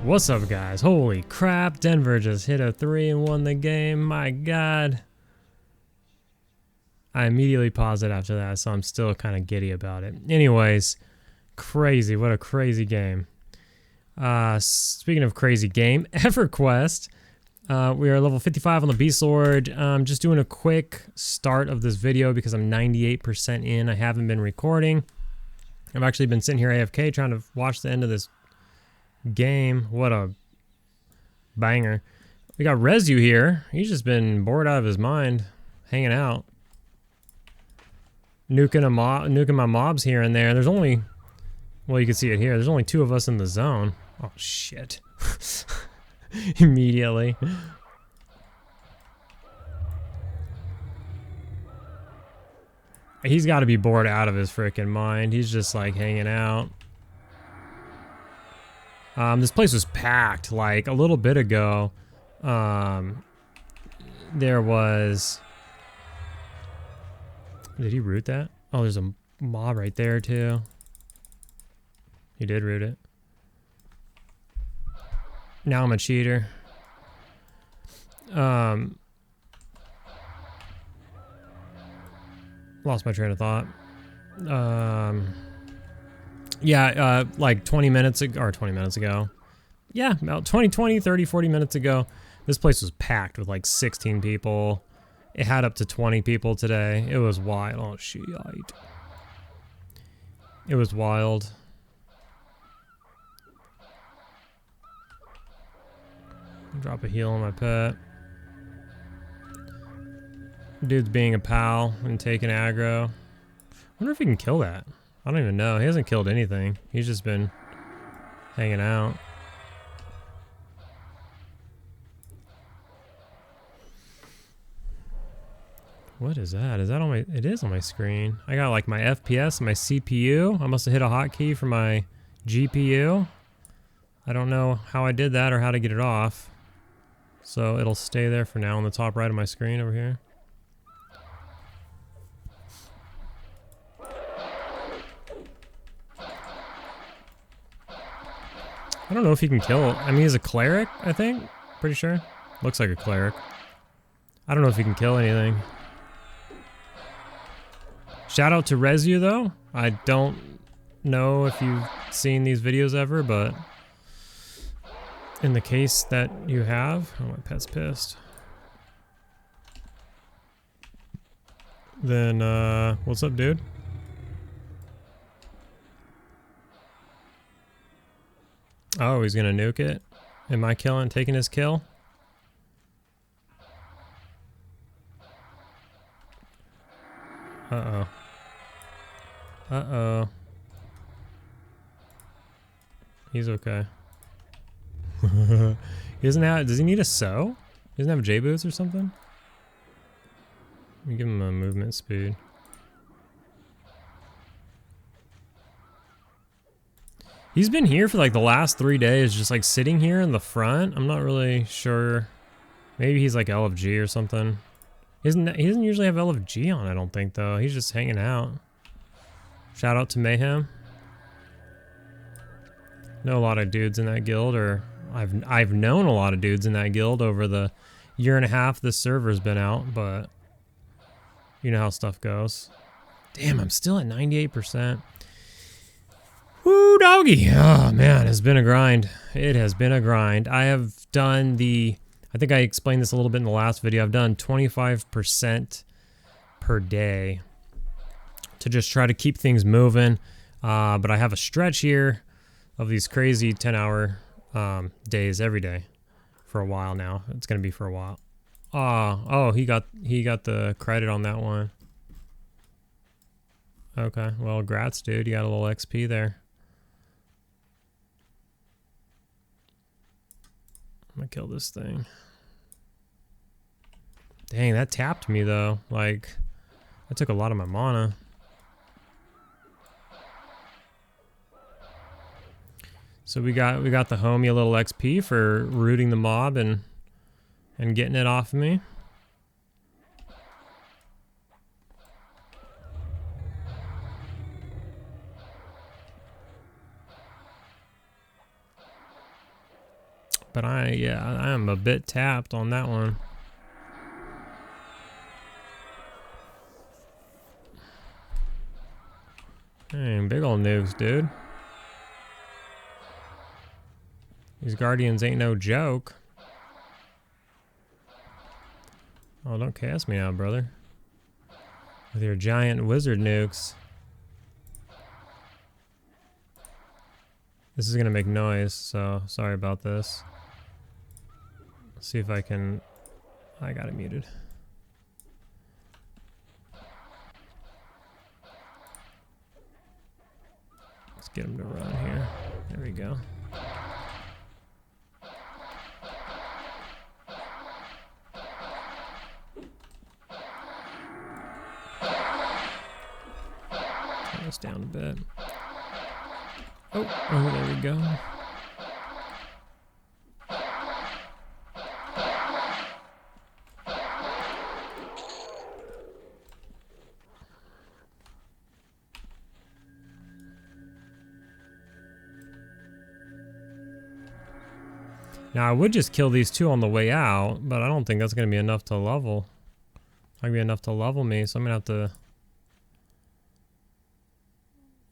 What's up, guys? Holy crap, Denver just hit a 3 and won the game. My god. I immediately paused it after that, so I'm still kind of giddy about it. Anyways, crazy. What a crazy game. Speaking of crazy game, EverQuest. We are level 55 on the Beastlord. Just doing a quick start of this video because I'm 98% in. I haven't been recording. I've actually been sitting here AFK trying to watch the end of this game. What a banger. We got Resu here. He's just been bored out of his mind, hanging out. Nuking my mobs here and there. There's only, well, you can see it here. There's only 2 of us in the zone. Oh, shit. Immediately. He's got to be bored out of his freaking mind. He's just like hanging out. This place was packed like a little bit ago. There was... Did he root that? Oh, there's a mob right there too. He did root it. Now I'm a cheater. Lost my train of thought. Yeah, like 20 minutes ago, or 20 minutes ago. Yeah, about 30, 40 minutes ago. This place was packed with like 16 people. It had up to 20 people today. It was wild. Oh, shit. It was wild. Drop a heal on my pet. Dude's being a pal and taking aggro. I wonder if he can kill that. I don't even know. He hasn't killed anything. He's just been hanging out. What is that? Is that on my... It is on my screen. I got like my FPS, my CPU. I must have hit a hotkey for my GPU. I don't know how I did that or how to get it off. So it'll stay there for now on the top right of my screen over here. I don't know if he can kill. I mean, he's a cleric, I think. Pretty sure. Looks like a cleric. I don't know if he can kill anything. Shout out to Resu, though. I don't know if you've seen these videos ever, but in the case that you have... Oh, my pet's pissed. Then, what's up, dude? Oh, he's gonna nuke it? Am I taking his kill? Uh-oh. Uh-oh. He's okay. He doesn't have... Does he need a sew? He doesn't have J-boots or something? Let me give him a movement speed. He's been here for like the last 3 days, just like sitting here in the front. I'm not really sure. Maybe he's like LFG or something. He doesn't usually have LFG on, I don't think, though. He's just hanging out. Shout out to Mayhem. Know a lot of dudes in that guild, or I've known a lot of dudes in that guild over the 1.5 this server's been out, but you know how stuff goes. Damn, I'm still at 98%. Woo, doggy. Oh, man, it's been a grind. It has been a grind. I have done I think I explained this a little bit in the last video. I've done 25% per day to just try to keep things moving. But I have a stretch here of these crazy 10-hour days every day for a while now. It's going to be for a while. Oh, he got the credit on that one. Okay, well, grats, dude. You got a little XP there. I'm gonna kill this thing. Dang, that tapped me though. Like, that took a lot of my mana. So we got the homie a little XP for rooting the mob and getting it off of me. But I am a bit tapped on that one. Dang, big ol' nukes, dude. These guardians ain't no joke. Oh, don't cast me out, brother. With your giant wizard nukes. This is gonna make noise, so sorry about this. Let's see if I can... I got it muted. Let's get him to run here. There we go. Turn this down a bit. Oh, there we go. Now, I would just kill these two on the way out, but I don't think that's going to be enough to level. Not going to be enough to level me, so I'm going to have to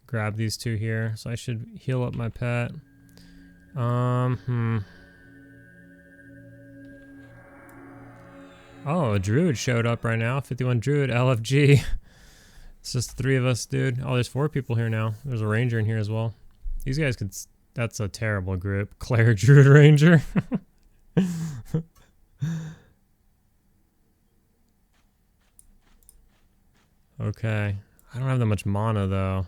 grab these two here. So I should heal up my pet. Oh, a druid showed up right now. 51 druid, LFG. It's just 3 of us, dude. Oh, there's 4 people here now. There's a ranger in here as well. These guys could... That's a terrible group. Claire, druid, ranger. Okay. I don't have that much mana, though.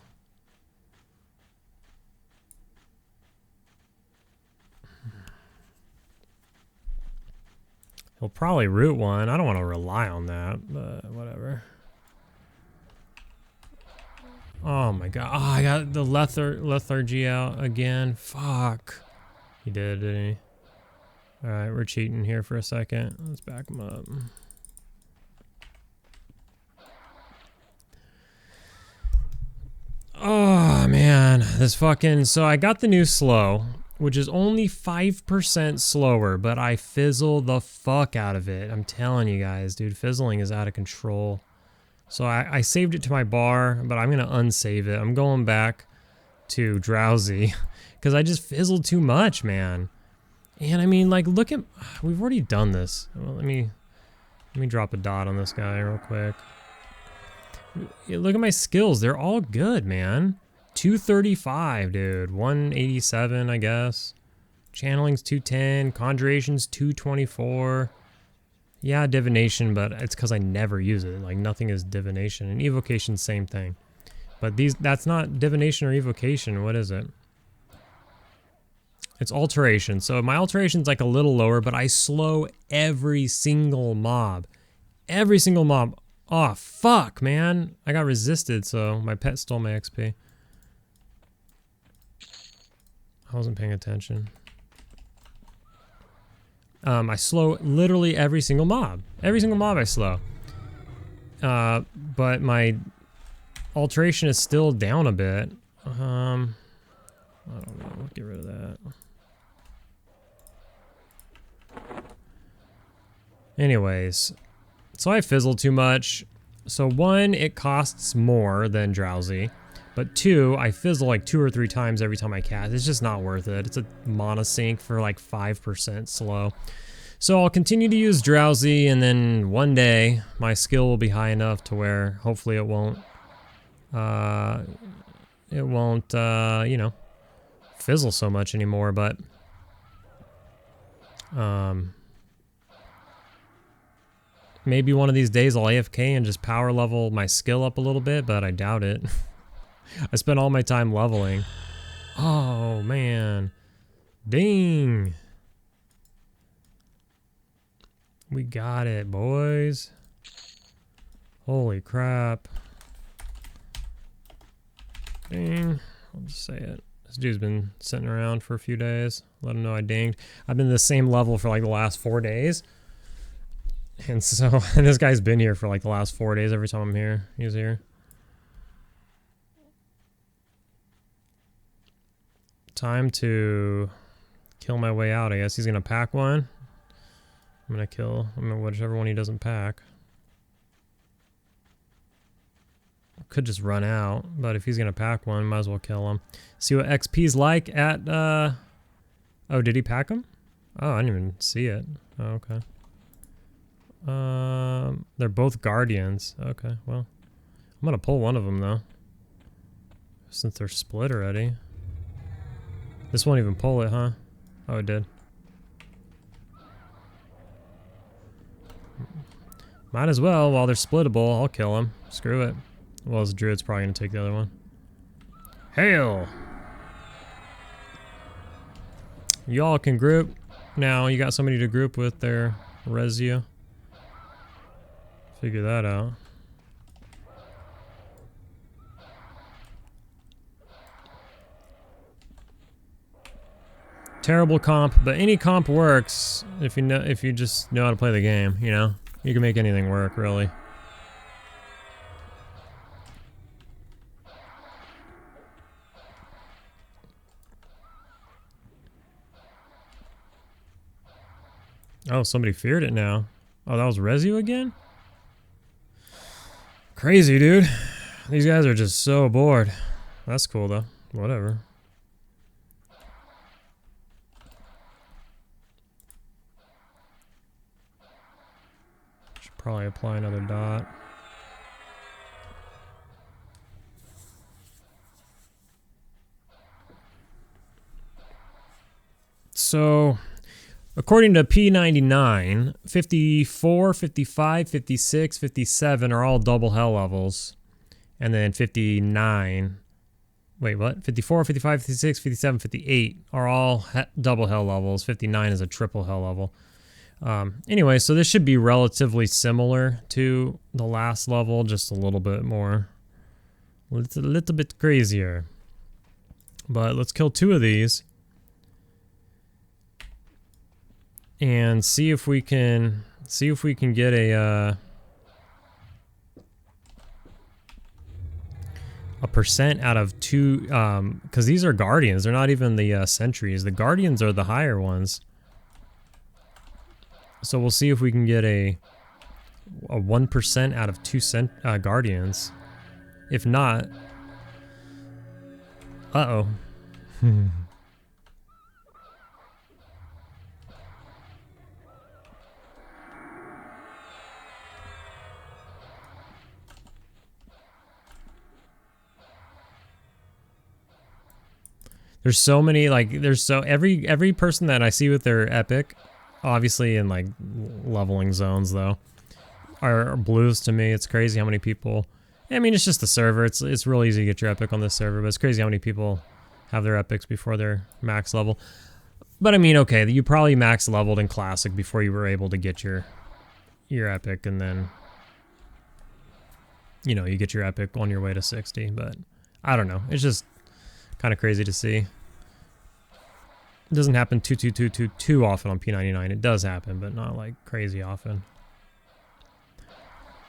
He'll probably root one. I don't want to rely on that, but whatever. Oh my god. Oh, I got the lethargy out again. Fuck. He did, didn't he? Alright, we're cheating here for a second. Let's back him up. Oh man. This fucking... So I got the new slow, which is only 5% slower, but I fizzle the fuck out of it. I'm telling you guys, dude, fizzling is out of control. So I saved it to my bar, but I'm going to unsave it. I'm going back to drowsy because I just fizzled too much, man. And I mean, like, look at... We've already done this. Well, let me drop a dot on this guy real quick. Look at my skills. They're all good, man. 235, dude. 187, I guess. Channeling's 210. Conjuration's 224. Yeah, divination, but it's because I never use it. Like, nothing is divination. And evocation, same thing. But that's not divination or evocation. What is it? It's alteration. So my alteration's like a little lower, but I slow every single mob. Every single mob. Oh, fuck, man. I got resisted, so my pet stole my XP. I wasn't paying attention. I slow literally every single mob. Every single mob I slow. But my alteration is still down a bit. I don't know. We'll get rid of that. Anyways, so I fizzle too much. So 1, it costs more than drowsy. But 2, I fizzle like 2 or 3 times every time I cast. It's just not worth it. It's a mana sink for like 5% slow. So I'll continue to use drowsy, and then one day my skill will be high enough to where hopefully it won't, you know, fizzle so much anymore. But maybe one of these days I'll AFK and just power level my skill up a little bit, but I doubt it. I spent all my time leveling. Oh, man. Ding. We got it, boys. Holy crap. Ding. I'll just say it. This dude's been sitting around for a few days. Let him know I dinged. I've been the same level for like the last 4 days. And so, and this guy's been here for like the last 4 days every time I'm here. He's here. Time to kill my way out, I guess. He's gonna pack one. I'm gonna kill whichever one he doesn't pack. Could just run out, but if he's gonna pack one, might as well kill him. See what XP's like at oh, did he pack him? Oh, I didn't even see it. Oh, okay. They're both guardians. Okay, well, I'm gonna pull one of them though, since they're split already. This won't even pull it, huh? Oh, it did. Might as well, while they're splittable, I'll kill him. Screw it. Well, as druid's probably gonna take the other one. Hail! Y'all can group. Now you got somebody to group with there, Resia. Figure that out. Terrible comp, but any comp works if you just know how to play the game, you know? You can make anything work, really. Oh, somebody feared it now. Oh, that was Resu again? Crazy, dude. These guys are just so bored. That's cool, though. Whatever. Should probably apply another dot. So, according to P99, 54, 55, 56, 57 are all double hell levels. And then 59, wait, what? 54, 55, 56, 57, 58 are all double hell levels. 59 is a triple hell level. Anyway, so this should be relatively similar to the last level, just a little bit more. It's a little bit crazier. But let's kill 2 of these. And see if we can get a percent out of 2, because these are guardians. They're not even the sentries. The guardians are the higher ones. So we'll see if we can get a 1% out of 2 guardians. If not, uh-oh. There's so many, like, every person that I see with their epic, obviously in like leveling zones though, are blues to me. It's crazy how many people, I mean, it's just the server. It's real easy to get your epic on this server, but it's crazy how many people have their epics before their max level. But I mean, okay, you probably max leveled in classic before you were able to get your epic, and then, you know, you get your epic on your way to 60, but I don't know. It's just kind of crazy to see. It doesn't happen too often on P99. It does happen, but not like crazy often.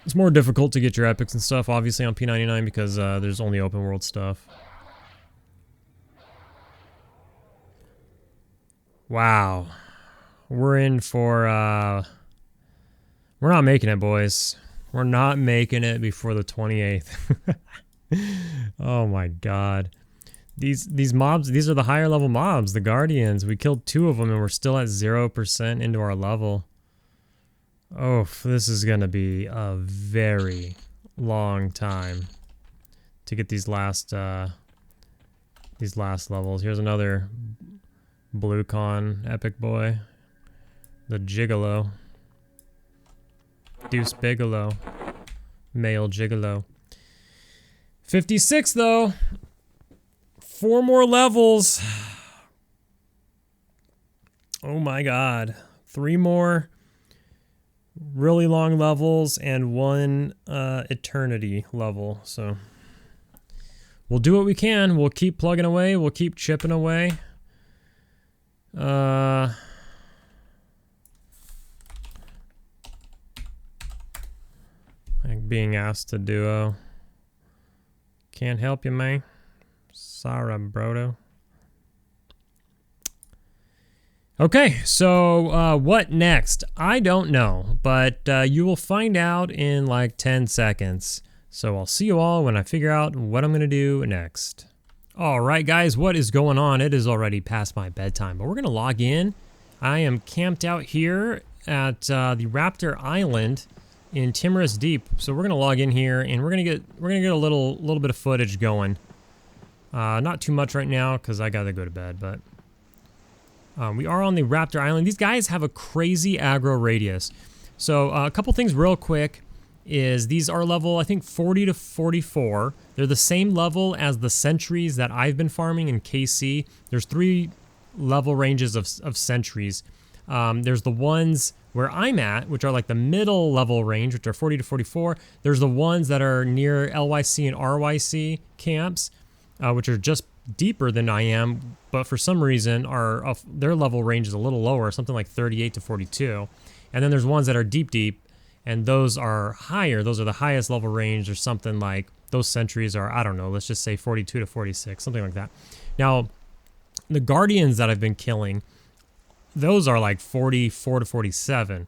It's more difficult to get your epics and stuff, obviously, on P99 because there's only open world stuff. Wow. We're in for, we're not making it, boys. We're not making it before the 28th. Oh my god. These mobs, these are the higher level mobs, the guardians. We killed 2 of them and we're still at 0% into our level. Oh, this is gonna be a very long time to get these last levels. Here's another blue con epic boy, the Gigolo, Deuce Bigelow, male Gigolo. 56 though. 4 more levels. Oh my god. 3 more really long levels and 1 eternity level. So we'll do what we can. We'll keep plugging away. We'll keep chipping away. Like being asked to duo. Can't help you, man. Sorry, brodo. Okay, so what next? I don't know, but you will find out in like 10 seconds. So I'll see you all when I figure out what I'm going to do next. All right, guys, what is going on? It is already past my bedtime, but we're going to log in. I am camped out here at the Raptor Island in Timorous Deep. So we're going to log in here and we're going to get a little bit of footage going. Not too much right now because I got to go to bed, but we are on the Raptor Island. These guys have a crazy aggro radius. So a couple things real quick is these are level, I think, 40 to 44. They're the same level as the sentries that I've been farming in KC. There's 3 level ranges of sentries. There's the ones where I'm at, which are like the middle level range, which are 40 to 44. There's the ones that are near LYC and RYC camps, which are just deeper than I am, but for some reason their level range is a little lower, something like 38 to 42. And then there's ones that are deep, and those are higher. Those are the highest level range, or something like those sentries are, I don't know, let's just say 42 to 46, something like that. Now, the Guardians that I've been killing, those are like 44 to 47.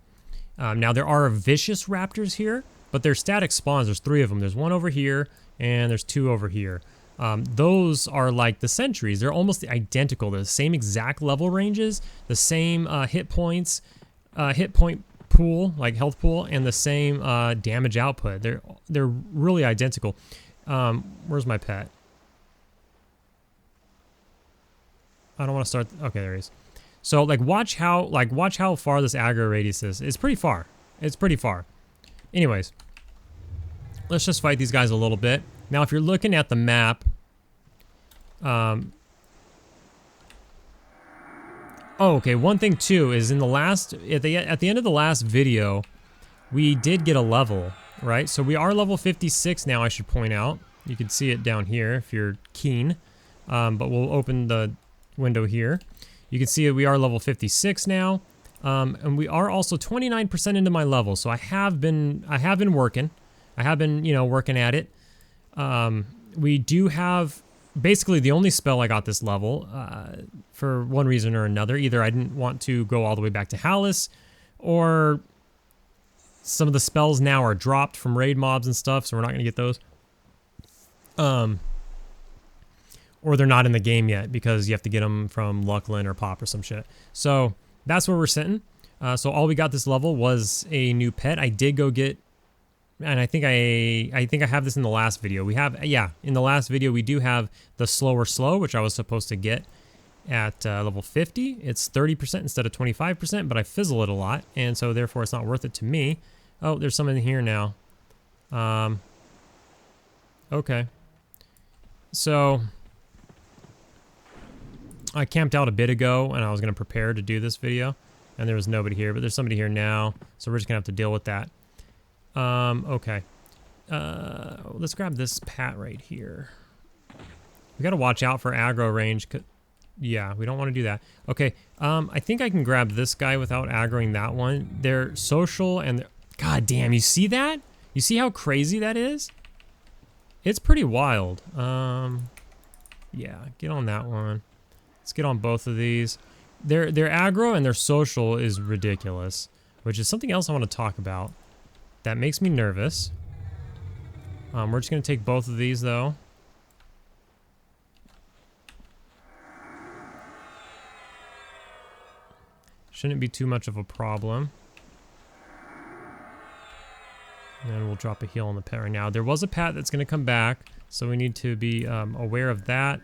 Now, there are vicious Raptors here, but they're static spawns. There's 3 of them. There's 1 over here, and there's 2 over here. Those are like the sentries. They're almost identical. They're the same exact level ranges, the same hit points, hit point pool, like health pool, and the same damage output. They're really identical. Where's my pet? I don't want to start. Okay, there he is. So like watch how far this aggro radius is. It's pretty far. It's pretty far. Anyways, let's just fight these guys a little bit. Now, if you're looking at the map, oh, okay. One thing too is in the last at the end of the last video, we did get a level, right? So we are level 56 now. I should point out. You can see it down here if you're keen. But we'll open the window here. You can see we are level 56 now, and we are also 29% into my level. So I have been working. I have been working at it. We do have basically the only spell I got this level for one reason or another. Either I didn't want to go all the way back to Hallis, or some of the spells now are dropped from raid mobs and stuff, so we're not going to get those. Or they're not in the game yet because you have to get them from Lucklin or Pop or some shit. So that's where we're sitting. So all we got this level was a new pet. I did go get, and I think I have this in the last video. We have, yeah, in the last video we do have the slower slow, which I was supposed to get at level 50. It's 30% instead of 25%, but I fizzle it a lot, and so therefore it's not worth it to me. Oh, there's some in here now. Okay. So I camped out a bit ago and I was going to prepare to do this video, and there was nobody here, but there's somebody here now, so we're just going to have to deal with that. Okay. Let's grab this pat right here. We got to watch out for aggro range. Yeah, we don't want to do that. Okay, I think I can grab this guy without aggroing that one. They're social and they're... God damn, you see that? You see how crazy that is? It's pretty wild. Yeah, get on that one. Let's get on both of these. Their aggro and their social is ridiculous, which is something else I want to talk about. That makes me nervous. We're just going to take both of these, though. Shouldn't be too much of a problem. And we'll drop a heal on the pet right now. There was a pat that's going to come back, so we need to be aware of that.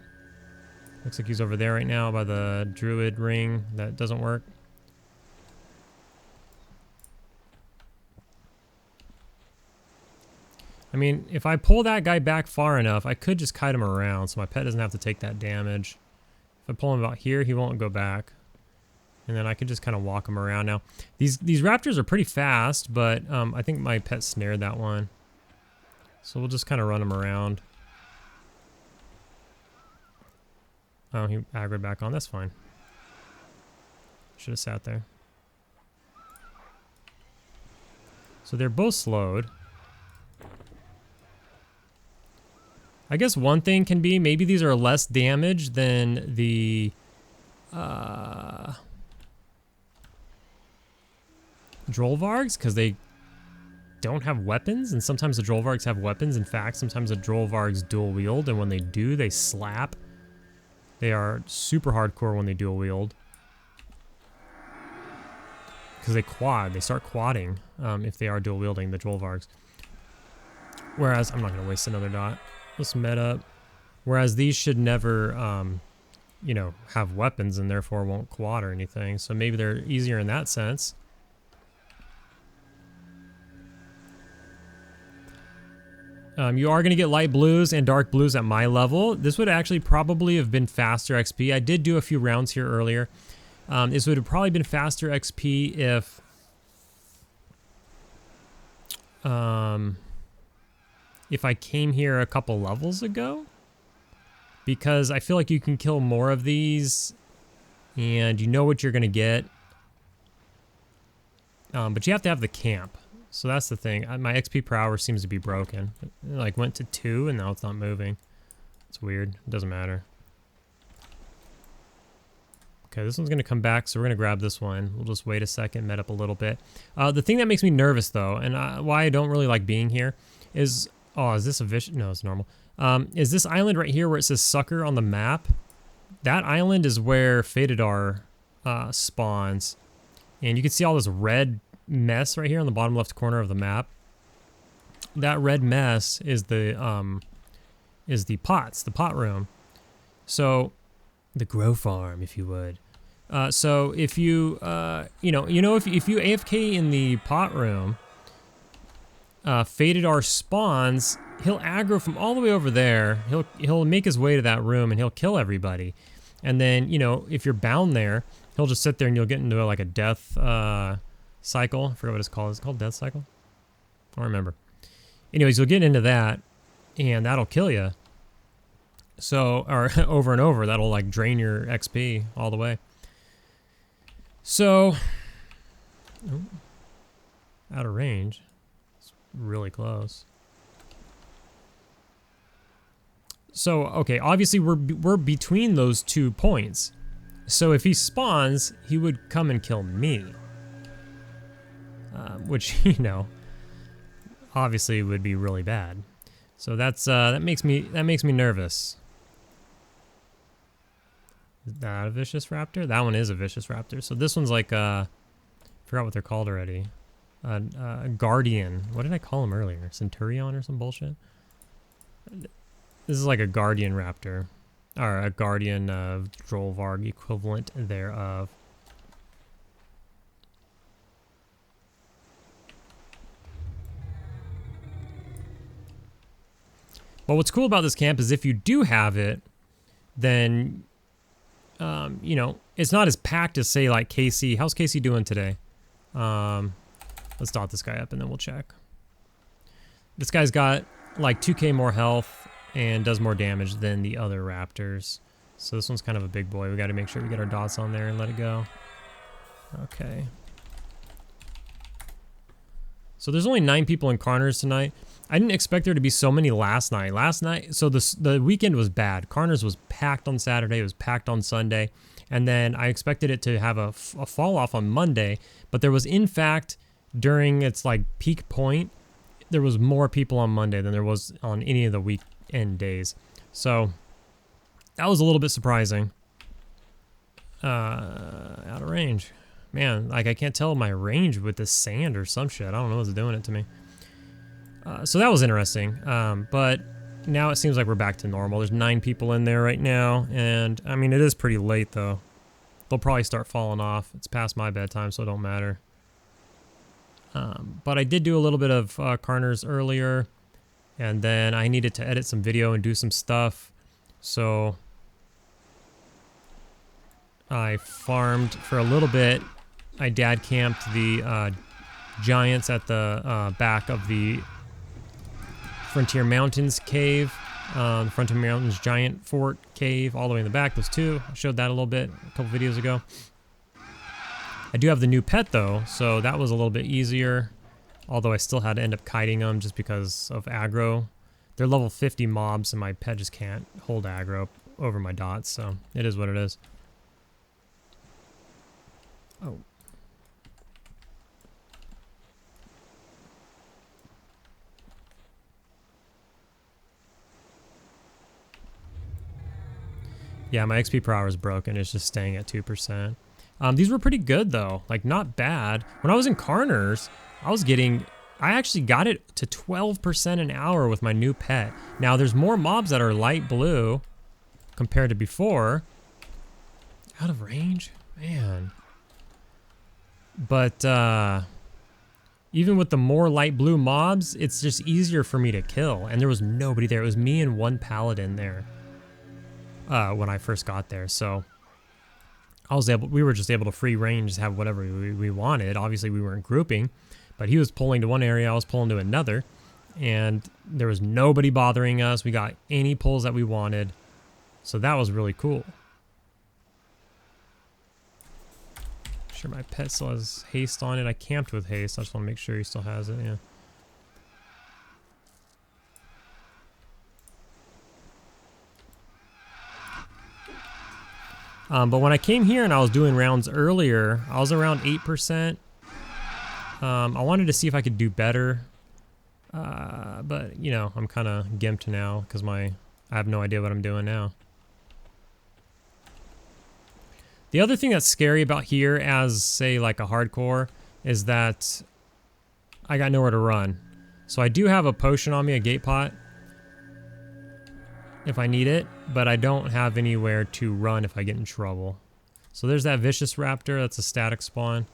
Looks like he's over there right now by the druid ring. That doesn't work. I mean, if I pull that guy back far enough, I could just kite him around so my pet doesn't have to take that damage. If I pull him about here, he won't go back. And then I could just kind of walk him around now. These raptors are pretty fast, but I think my pet snared that one. So we'll just kind of run him around. Oh, he aggroed back on. That's fine. Should have sat there. So they're both slowed. I guess one thing can be maybe these are less damage than the Drollvargs because they don't have weapons, and sometimes the Drollvargs have weapons. In fact, sometimes the Drollvargs dual wield, and when they do, they slap. They are super hardcore when they dual wield. Because they quad, they start quadding if they are dual wielding, the Drollvargs. Whereas, I'm not going to waste another dot. Let's met up. Whereas these should never, you know, have weapons and therefore won't quad or anything. So maybe they're easier in that sense. You are going to get light blues and dark blues at my level. This would actually probably have been faster XP. I did do a few rounds here earlier. This would have probably been faster XP if I came here a couple levels ago. Because I feel like you can kill more of these and you know what you're going to get. But you have to have the camp. So that's the thing. My XP per hour seems to be broken. It like went to 2 and now it's not moving. It's weird. It doesn't matter. Okay, this one's going to come back, so we're going to grab this one. We'll just wait a second, met up a little bit. The thing that makes me nervous, though, and why I don't really like being here is... Oh, is this a vicious? No, it's normal. Is this island right here where it says Sucker on the map? That island is where Fatidar spawns. And you can see all this red mess right here on the bottom left corner of the map. That red mess is the pots, the pot room. So, the grow farm, if you would. So if you, if you AFK in the pot room, Fatidar spawns, he'll aggro from all the way over there. He'll make his way to that room and he'll kill everybody. And then, you know, if you're bound there, he'll just sit there and you'll get into like a death cycle. I forgot what it's called. Is it called death cycle? I don't remember. Anyways, you'll get into that and that'll kill you. So, or over and over, that'll like drain your XP all the way. So, out of range. It's really close. So, okay, obviously we're between those 2 points. So if he spawns, he would come and kill me. Which, you know, obviously would be really bad. So that's that makes me nervous. Is that a vicious raptor? That one is a vicious raptor. So this one's like forgot what they're called already. A guardian. What did I call him earlier? Centurion or some bullshit? This is like a guardian raptor. Or a guardian Drollvarg equivalent thereof. But what's cool about this camp is if you do have it, then, you know, it's not as packed as, say, like Casey. How's Casey doing today? Let's dot this guy up and then we'll check. This guy's got like 2k more health and does more damage than the other raptors. So this one's kind of a big boy. We got to make sure we get our dots on there and let it go. Okay. So there's only 9 people in Karnor's tonight. I didn't expect there to be so many last night. So the weekend was bad. Karnor's was packed on Saturday. It was packed on Sunday. And then I expected it to have a fall off on Monday. But there was, in fact, during its like peak point, there was more people on Monday than there was on any of the weekend days. So that was a little bit surprising. Out of range. Man, like I can't tell my range with this sand or some shit. I don't know what's doing it to me. So that was interesting. But now it seems like we're back to normal. There's 9 people in there right now. And I mean, it is pretty late though. They'll probably start falling off. It's past my bedtime, so it don't matter. But I did do a little bit of Karnor's earlier. And then I needed to edit some video and do some stuff. So I farmed for a little bit. I dad camped the giants at the back of the Frontier Mountains cave. The Frontier Mountains giant fort cave all the way in the back. Those 2. I showed that a little bit a couple videos ago. I do have the new pet though, so that was a little bit easier. Although I still had to end up kiting them just because of aggro. They're level 50 mobs and my pet just can't hold aggro over my dots, so it is what it is. Oh. Yeah, my XP per hour is broken. It's just staying at 2%. These were pretty good though, like not bad. When I was in Karnor's, I actually got it to 12% an hour with my new pet. Now there's more mobs that are light blue compared to before. Out of range? Man. But even with the more light blue mobs, it's just easier for me to kill. And there was nobody there. It was me and one paladin there when I first got there. So we were just able to free range, have whatever we wanted. Obviously we weren't grouping, but he was pulling to one area, I was pulling to another, and there was nobody bothering us. We got any pulls that we wanted. So that was really cool. Sure, my pet still has haste on it. I camped with haste. I just want to make sure he still has it, yeah. But when I came here and I was doing rounds earlier, I was around 8%. I wanted to see if I could do better. But, you know, I'm kind of gimped now because I have no idea what I'm doing now. The other thing that's scary about here as, say, like a hardcore, is that I got nowhere to run. So I do have a potion on me, a gate pot, if I need it, but I don't have anywhere to run if I get in trouble. So there's that vicious raptor. That's a static spawn.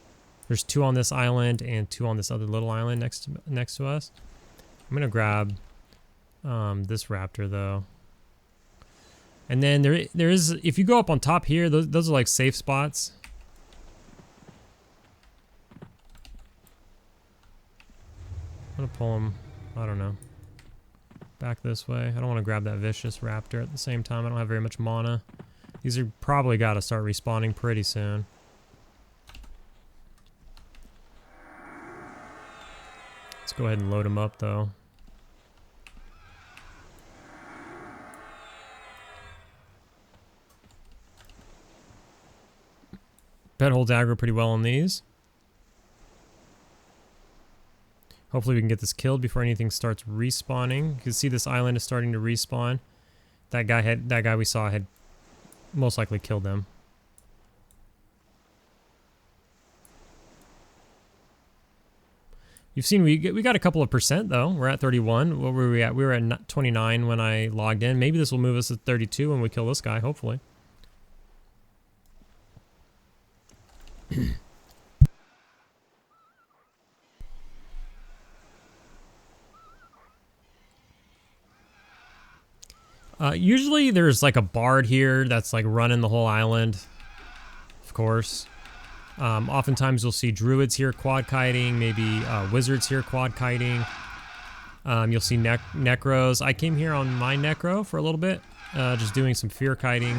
There's 2 on this island and 2 on this other little island next to us. I'm gonna grab this raptor though. And then there is, if you go up on top here, those are like safe spots. I'm gonna pull him, I don't know, back this way. I don't want to grab that vicious raptor at the same time. I don't have very much mana. These are probably got to start respawning pretty soon. Let's go ahead and load them up though. Pet holds aggro pretty well on these. Hopefully we can get this killed before anything starts respawning. You can see this island is starting to respawn. That guy we saw had most likely killed them. You've seen we got a couple of percent though. We're at 31. What were we at? We were at 29 when I logged in. Maybe this will move us to 32 when we kill this guy, hopefully. Usually there's like a bard here that's like running the whole island, of course. Oftentimes you'll see druids here quad kiting, maybe wizards here quad kiting. You'll see necros. I came here on my necro for a little bit, just doing some fear kiting.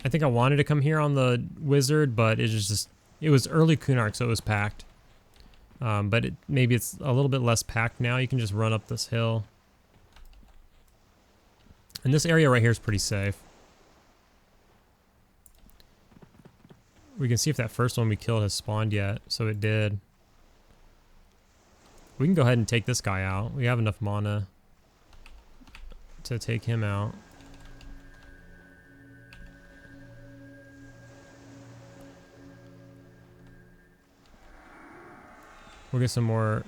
I think I wanted to come here on the wizard, but it was early Kunark, so it was packed. But maybe it's a little bit less packed now. You can just run up this hill. And this area right here is pretty safe. We can see if that first one we killed has spawned yet. So it did. We can go ahead and take this guy out. We have enough mana to take him out. We'll get some more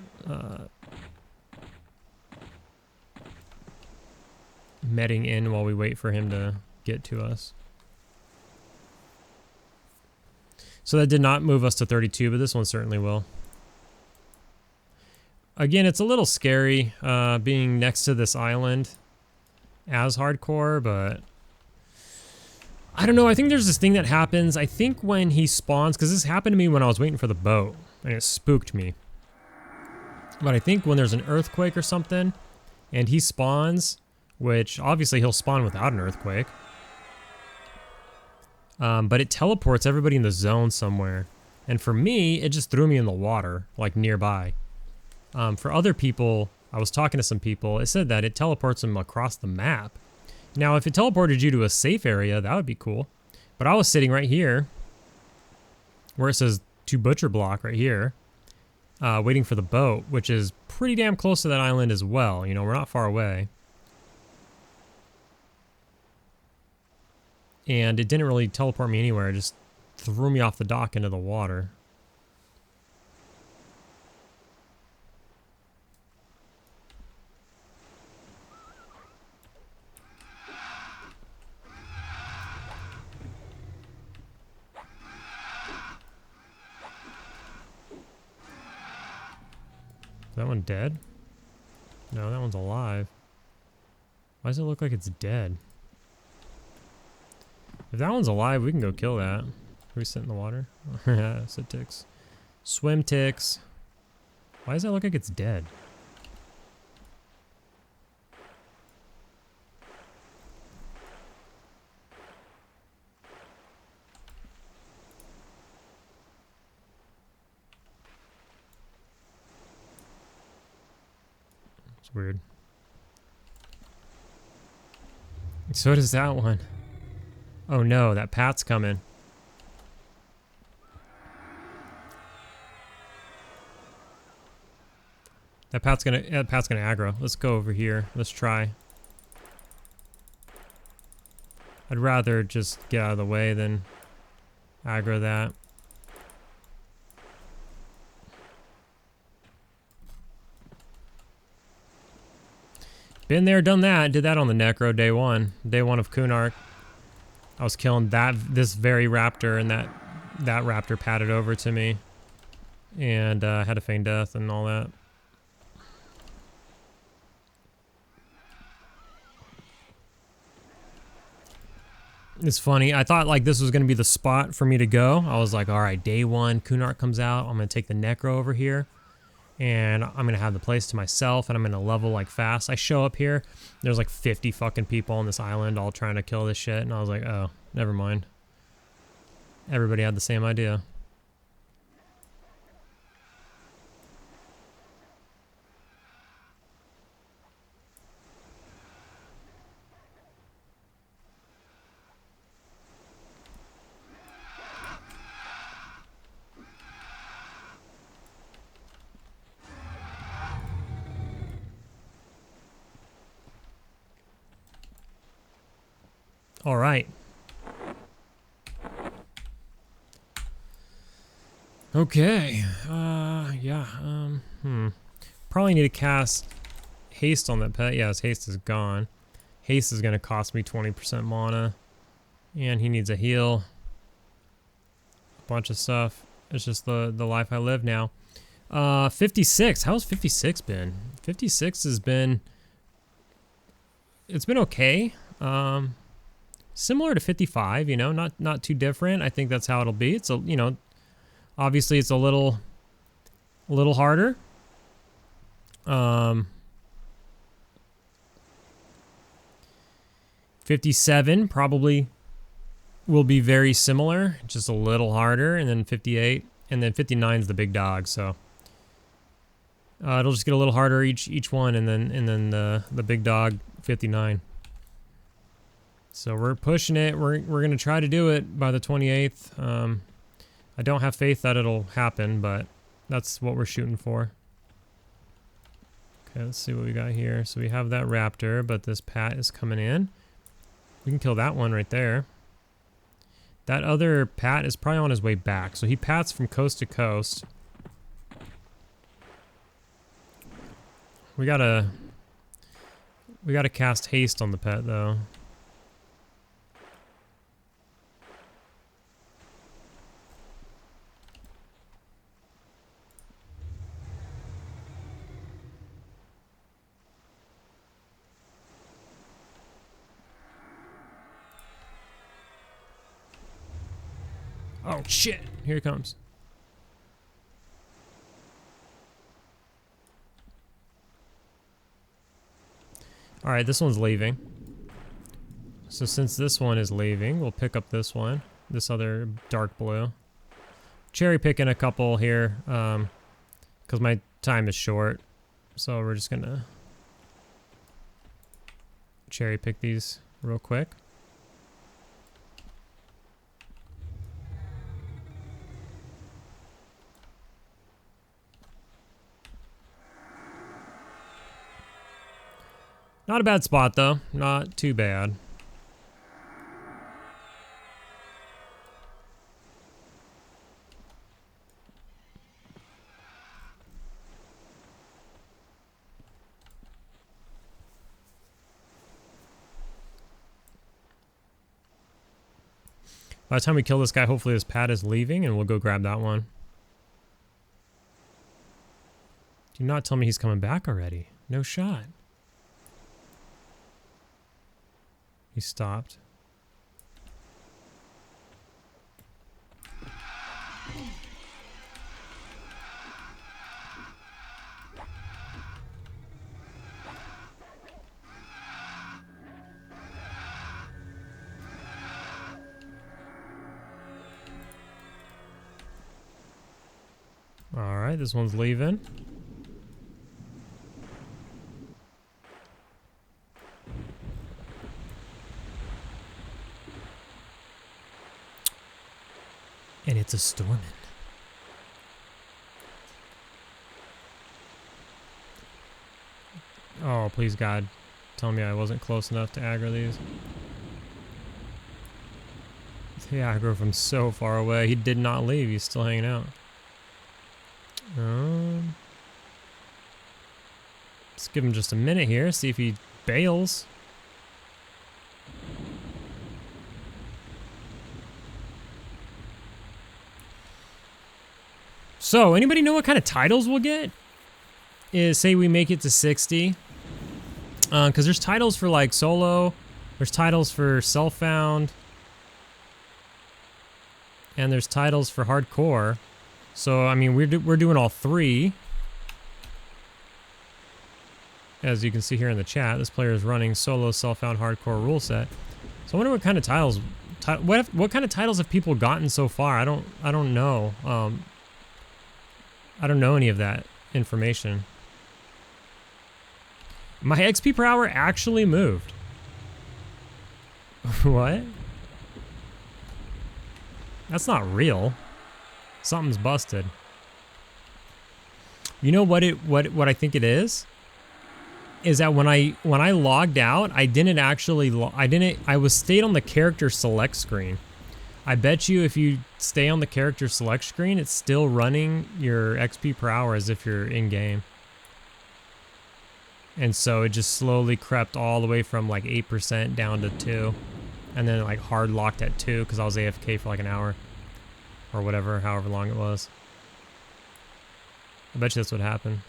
medding in while we wait for him to get to us. So that did not move us to 32, but this one certainly will. Again, it's a little scary being next to this island as hardcore, but I don't know. I think there's this thing that happens. I think when he spawns, because this happened to me when I was waiting for the boat, and it spooked me. But I think when there's an earthquake or something, and he spawns, which obviously he'll spawn without an earthquake, but it teleports everybody in the zone somewhere. And for me, it just threw me in the water, like nearby. For other people, I was talking to some people, it said that it teleports them across the map. Now, if it teleported you to a safe area, that would be cool. But I was sitting right here, where it says to butcher block right here, waiting for the boat, which is pretty damn close to that island as well. You know, we're not far away. and it didn't really teleport me anywhere. It just threw me off the dock into the water. Is that one dead? No, that one's alive. Why does it look like it's dead? If that one's alive, we can go kill that. Can we sit in the water? Sit ticks. Swim ticks. Why does that look like it's dead? It's weird. So does that one. Oh no, that Pat's coming. That Pat's gonna aggro. Let's go over here. Let's try. I'd rather just get out of the way than aggro that. Been there, done that. Did that on the Necro day one. Day one of Karnor. I was killing this very Raptor, and that Raptor patted over to me. And had to feign death and all that. It's funny. I thought like this was going to be the spot for me to go. I was like, all right, day one, Karnor comes out. I'm going to take the Necro over here. And I'm going to have the place to myself. And I'm going to level like fast. I show up here. There's like 50 fucking people on this island all trying to kill this shit. And I was like, oh, never mind. Everybody had the same idea. All right. Okay. Yeah. Probably need to cast haste on that pet. Yeah, his haste is gone. Haste is gonna cost me 20% mana, and he needs a heal. A bunch of stuff. It's just the life I live now. 56. How's 56 been? 56 has been. It's been okay. Similar to 55, you know, not too different. I think that's how it'll be. It's a, you know, obviously it's a little harder. 57 probably will be very similar, just a little harder, and then 58, and then 59 is the big dog. So it'll just get a little harder each one, and then the big dog 59. So we're pushing it. We're gonna try to do it by the 28th. I don't have faith that it'll happen, but that's what we're shooting for. Okay, let's see what we got here. So we have that Raptor, but this Pat is coming in. We can kill that one right there. That other Pat is probably on his way back. So he pats from coast to coast. We gotta cast haste on the pet though. Oh shit, here it comes. All right, this one's leaving. So since this one is leaving, we'll pick up this one, this other dark blue. Cherry picking a couple here, because my time is short. So we're just gonna cherry pick these real quick. Not a bad spot though, not too bad. By the time we kill this guy, hopefully this pad is leaving and we'll go grab that one. Do not tell me he's coming back already. No shot. He stopped. All right, this one's leaving. And it's a Stormin. Oh, please God. Tell me I wasn't close enough to aggro these. He aggro from so far away. He did not leave. He's still hanging out. Let's give him just a minute here. See if he bails. So, anybody know what kind of titles we'll get? Is say we make it to 60. Because there's titles for like solo. There's titles for self-found. And there's titles for hardcore. So, I mean, we're doing all three. As you can see here in the chat, this player is running solo, self-found, hardcore rule set. So I wonder what kind of titles, what kind of titles have people gotten so far? I don't know. I don't know any of that information. My XP per hour actually moved. What? That's not real. Something's busted. You know what I think it is? Is that when I logged out, I didn't actually I was stayed on the character select screen. I bet you if you stay on the character select screen, it's still running your XP per hour as if you're in game. And so it just slowly crept all the way from like 8% down to 2. And then like hard locked at 2 because I was AFK for like an hour. Or whatever, however long it was. I bet you that's what happened.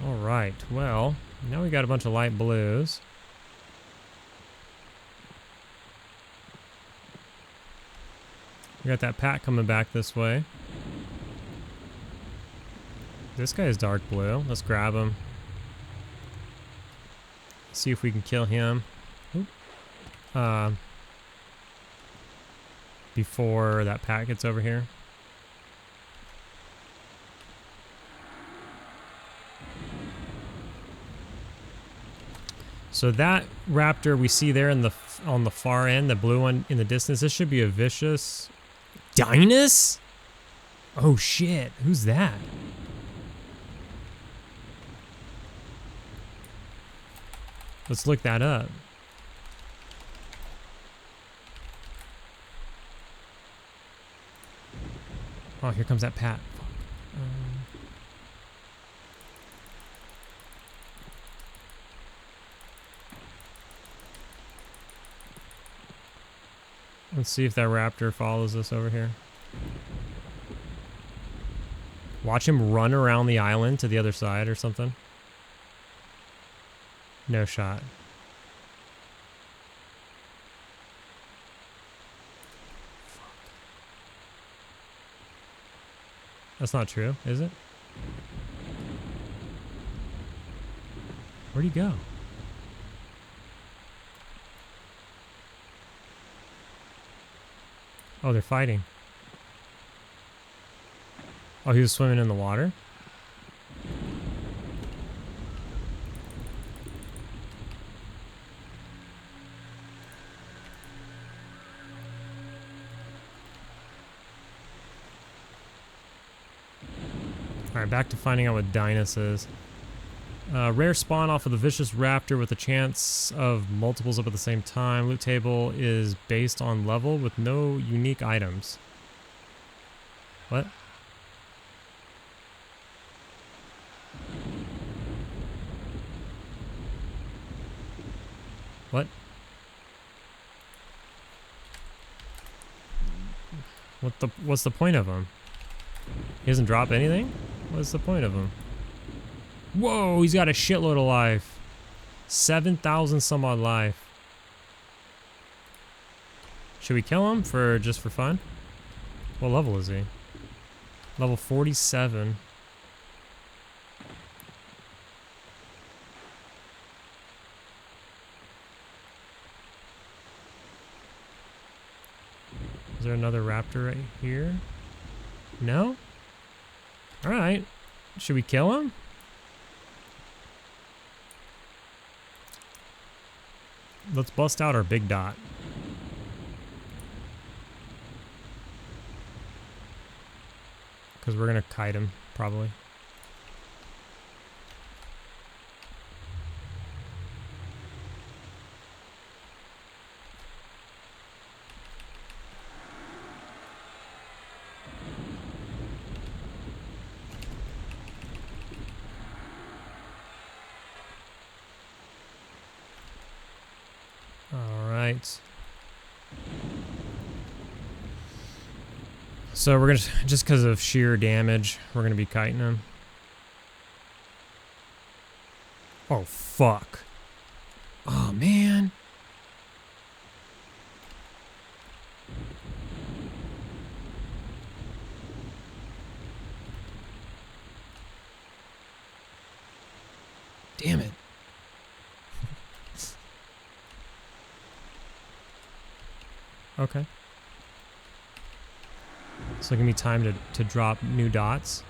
Alright, well, now we got a bunch of light blues. We got that pack coming back this way. This guy is dark blue. Let's grab him. See if we can kill him. Before that pack gets over here. So that raptor we see there in on the far end, the blue one in the distance, this should be a vicious Dynus? Oh shit, who's that? Let's look that up. Oh, here comes that Pat. Let's see if that raptor follows us over here. Watch him run around the island to the other side or something. No shot. That's not true, is it? Where'd he go? Oh, they're fighting. Oh, he was swimming in the water? Alright, back to finding out what Dynus is. Rare spawn off of the vicious raptor with a chance of multiples up at the same time. Loot table is based on level with no unique items. What? What? What's the point of him? He doesn't drop anything? What's the point of him? Whoa, he's got a shitload of life. 7,000 some odd life. Should we kill him just for fun? What level is he? Level 47. Is there another raptor right here? No? Alright. Should we kill him? Let's bust out our big dot. Because we're going to kite him, probably. So we're gonna, just because of sheer damage, we're gonna be kiting him. Oh fuck. Oh man. Damn it. Okay. So give me time to drop new dots.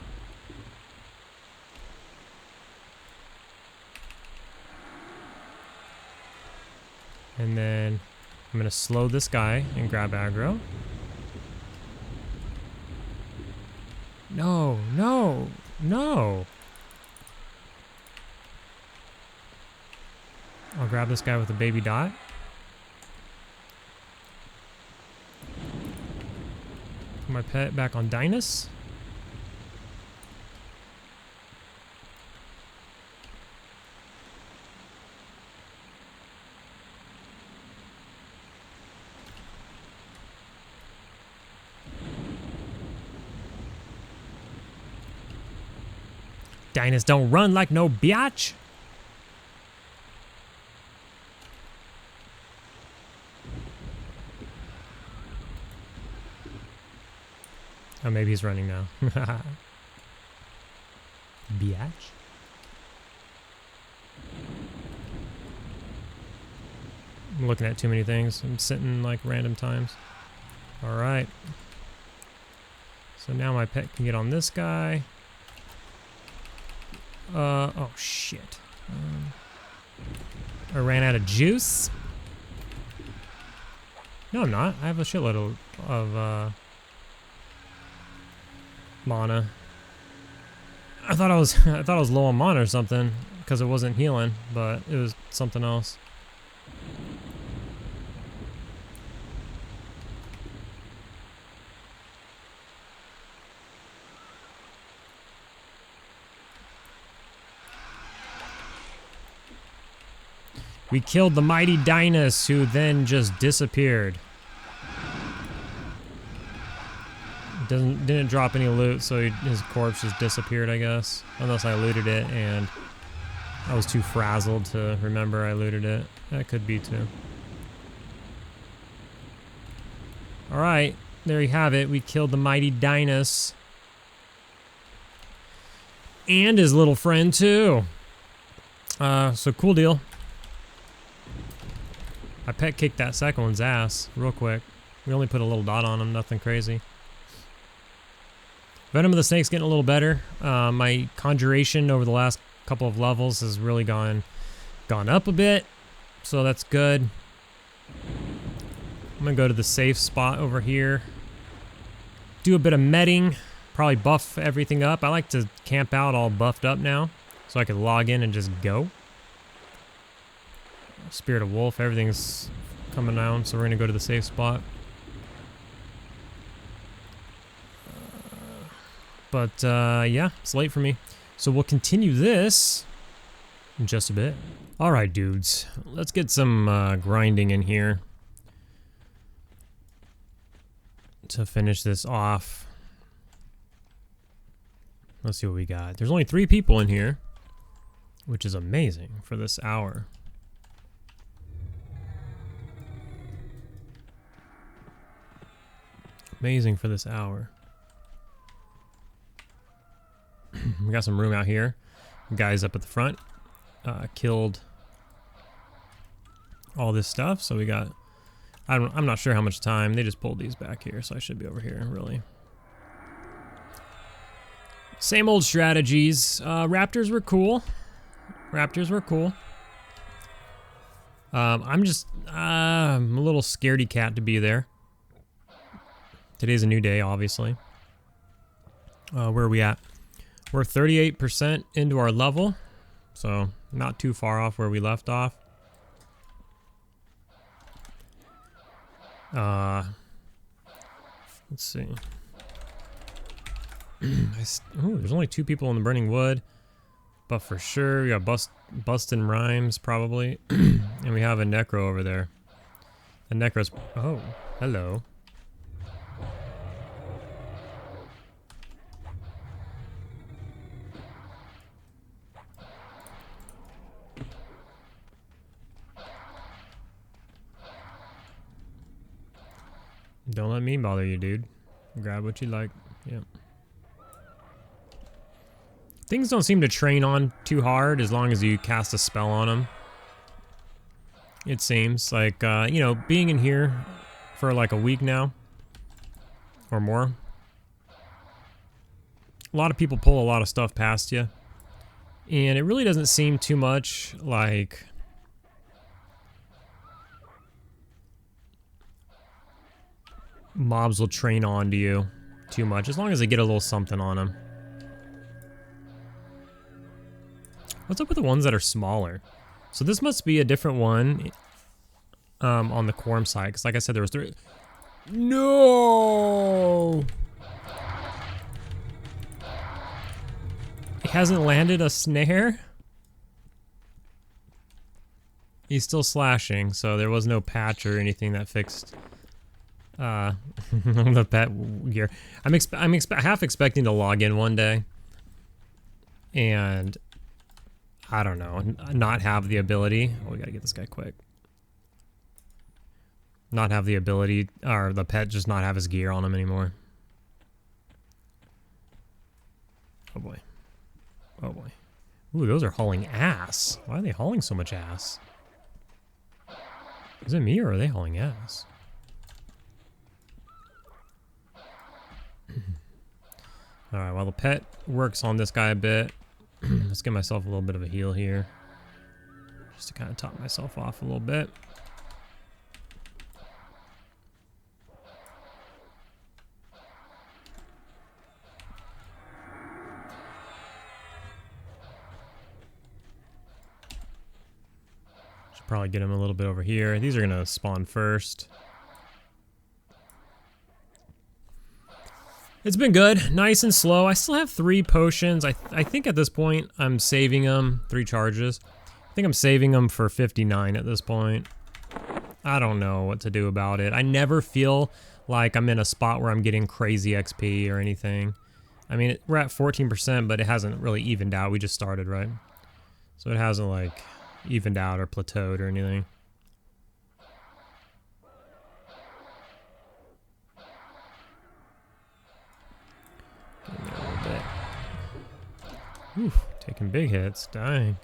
And then I'm gonna slow this guy and grab aggro. No, no, no. I'll grab this guy with a baby dot. Put my pet back on Dinus. Dinus don't run like no biatch. Oh, maybe he's running now. Biatch. I'm looking at too many things. I'm sitting like random times. All right. So now my pet can get on this guy. Oh shit. I ran out of juice. No, I'm not. I have a shitload of mana. I thought I was low on mana or something because it wasn't healing, but it was something else. We killed the mighty Dinus, who then just disappeared. Didn't drop any loot, so his corpse just disappeared, I guess. Unless I looted it and I was too frazzled to remember I looted it. That could be too. Alright, there you have it. We killed the mighty Dinus. And his little friend too. So cool deal. I pet kicked that second one's ass real quick. We only put a little dot on him, nothing crazy. Venom of the Snake's getting a little better. My conjuration over the last couple of levels has really gone up a bit, so that's good. I'm gonna go to the safe spot over here. Do a bit of medding, probably buff everything up. I like to camp out all buffed up now, so I could log in and just go. Spirit of Wolf, everything's coming down, so we're gonna go to the safe spot. But yeah, it's late for me. So we'll continue this in just a bit. All right, dudes, let's get some grinding in here to finish this off. Let's see what we got. There's only 3 people in here, which is amazing for this hour. Amazing for this hour. We got some room out here. Guys up at the front killed all this stuff, so we got... I'm not sure how much time. They just pulled these back here, so I should be over here, really. Same old strategies. Raptors were cool. Raptors were cool. I'm a little scaredy cat to be there. Today's a new day, obviously. Where are we at? We're 38% into our level, so not too far off where we left off. Let's see. Ooh, there's only 2 people in the burning wood, but for sure we got bustin' rhymes probably, and we have a necro over there. The necro's... Oh, hello. Don't let me bother you, dude. Grab what you like. Yep. Things don't seem to train on too hard as long as you cast a spell on them. It seems like, you know, being in here for like a week now or more. A lot of people pull a lot of stuff past you. And it really doesn't seem too much like... mobs will train on to you too much, as long as they get a little something on them. What's up with the ones that are smaller? So this must be a different one on the Quarm side, because like I said, there was 3. No! He hasn't landed a snare? He's still slashing, so there was no patch or anything that fixed... the pet gear. I'm half expecting to log in one day and I don't know, not have the ability. Oh, we gotta get this guy quick. Not have the ability, or the pet just not have his gear on him anymore. Oh boy. Oh boy. Ooh, those are hauling ass. Why are they hauling so much ass? Is it me or are they hauling ass? Alright, while the pet works on this guy a bit, let's give myself a little bit of a heal here. Just to kind of top myself off a little bit. Should probably get him a little bit over here. These are going to spawn first. It's been good, nice and slow. I still have 3 potions. I think at this point I'm saving them, 3 charges. I think I'm saving them for 59 at this point. I don't know what to do about it. I never feel like I'm in a spot where I'm getting crazy XP or anything. I mean, we're at 14%, but it hasn't really evened out. We just started, right? So it hasn't like evened out or plateaued or anything. Oof, taking big hits, dying.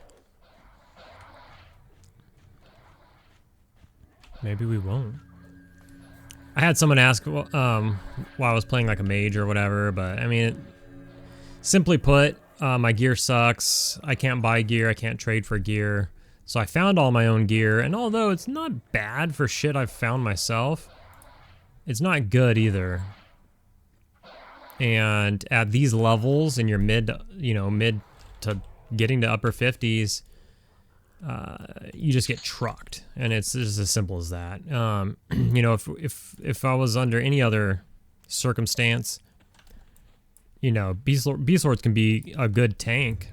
Maybe we won't. I had someone ask while I was playing like a mage or whatever, but I mean, simply put, my gear sucks. I can't buy gear, I can't trade for gear. So I found all my own gear, and although it's not bad for shit I've found myself, it's not good either. And at these levels in your mid to getting to upper 50s, you just get trucked, and it's just as simple as that. You know, if I was under any other circumstance, you know, Beastlords can be a good tank.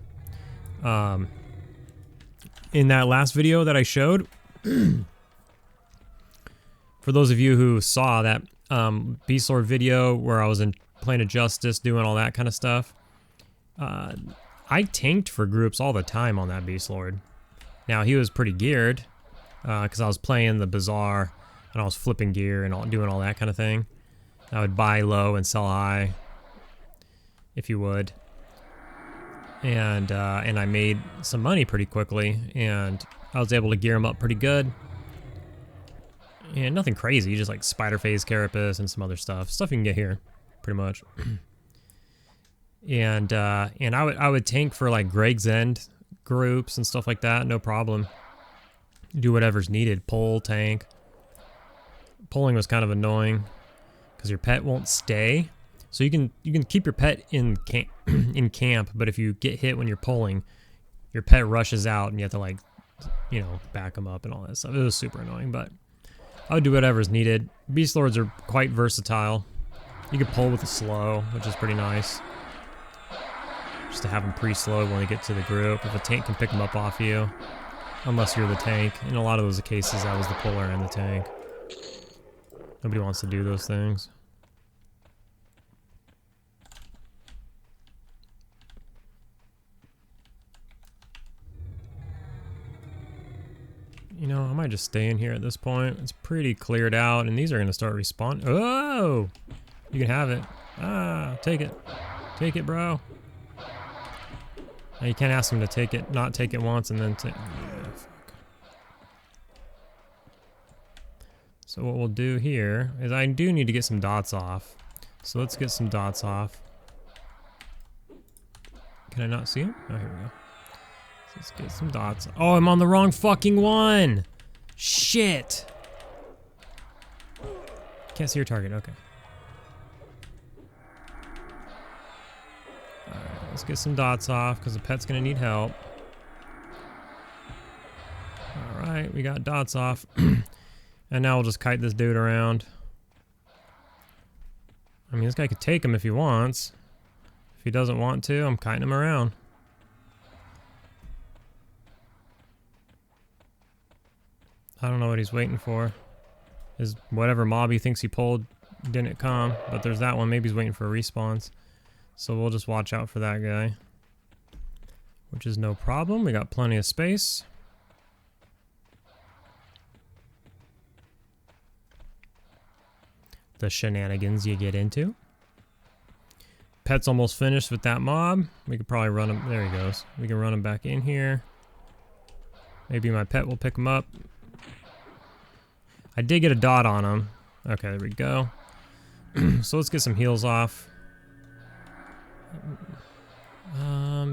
In that last video that I showed, for those of you who saw that Beastlord video where I was in Plane of Justice doing all that kind of stuff, I tanked for groups all the time on that Beastlord. Now, he was pretty geared, because I was playing the Bazaar, and I was flipping gear and doing all that kind of thing. I would buy low and sell high, if you would. And I made some money pretty quickly, and I was able to gear him up pretty good. And nothing crazy, just like Spider Phase Carapace and some other stuff. Stuff you can get here, pretty much. And I would tank for like Greg's End groups and stuff like that, no problem. Do whatever's needed. Pull, tank. Pulling was kind of annoying because your pet won't stay. So you can keep your pet in camp, but if you get hit when you're pulling, your pet rushes out and you have to, like, you know, back them up and all that stuff. It was super annoying, but I would do whatever's needed. Beastlords are quite versatile. You can pull with a slow, which is pretty nice. Just to have them pre-slowed when they get to the group. If a tank can pick them up off you, unless you're the tank. In a lot of those cases, I was the puller and the tank. Nobody wants to do those things. You know, I might just stay in here at this point. It's pretty cleared out, and these are going to start respawning. Oh! You can have it. Ah, take it. Take it, bro. Now, you can't ask them to take it, not take it once, and then take... Yeah, fuck. So what we'll do here is I do need to get some dots off. So let's get some dots off. Can I not see them? Oh, here we go. So let's get some dots. Oh, I'm on the wrong fucking one! Shit! Can't see your target, okay. Alright, let's get some dots off because the pet's gonna need help. Alright, we got dots off. And now we'll just kite this dude around. I mean, this guy could take him if he wants. If he doesn't want to, I'm kiting him around. I don't know what he's waiting for. Is whatever mob he thinks he pulled didn't come, but there's that one. Maybe he's waiting for a respawn. So we'll just watch out for that guy, which is no problem. We got plenty of space. The shenanigans you get into. Pet's almost finished with that mob. We could probably run him. There he goes. We can run him back in here. Maybe my pet will pick him up. I did get a dot on him. Okay, there we go. So let's get some heals off.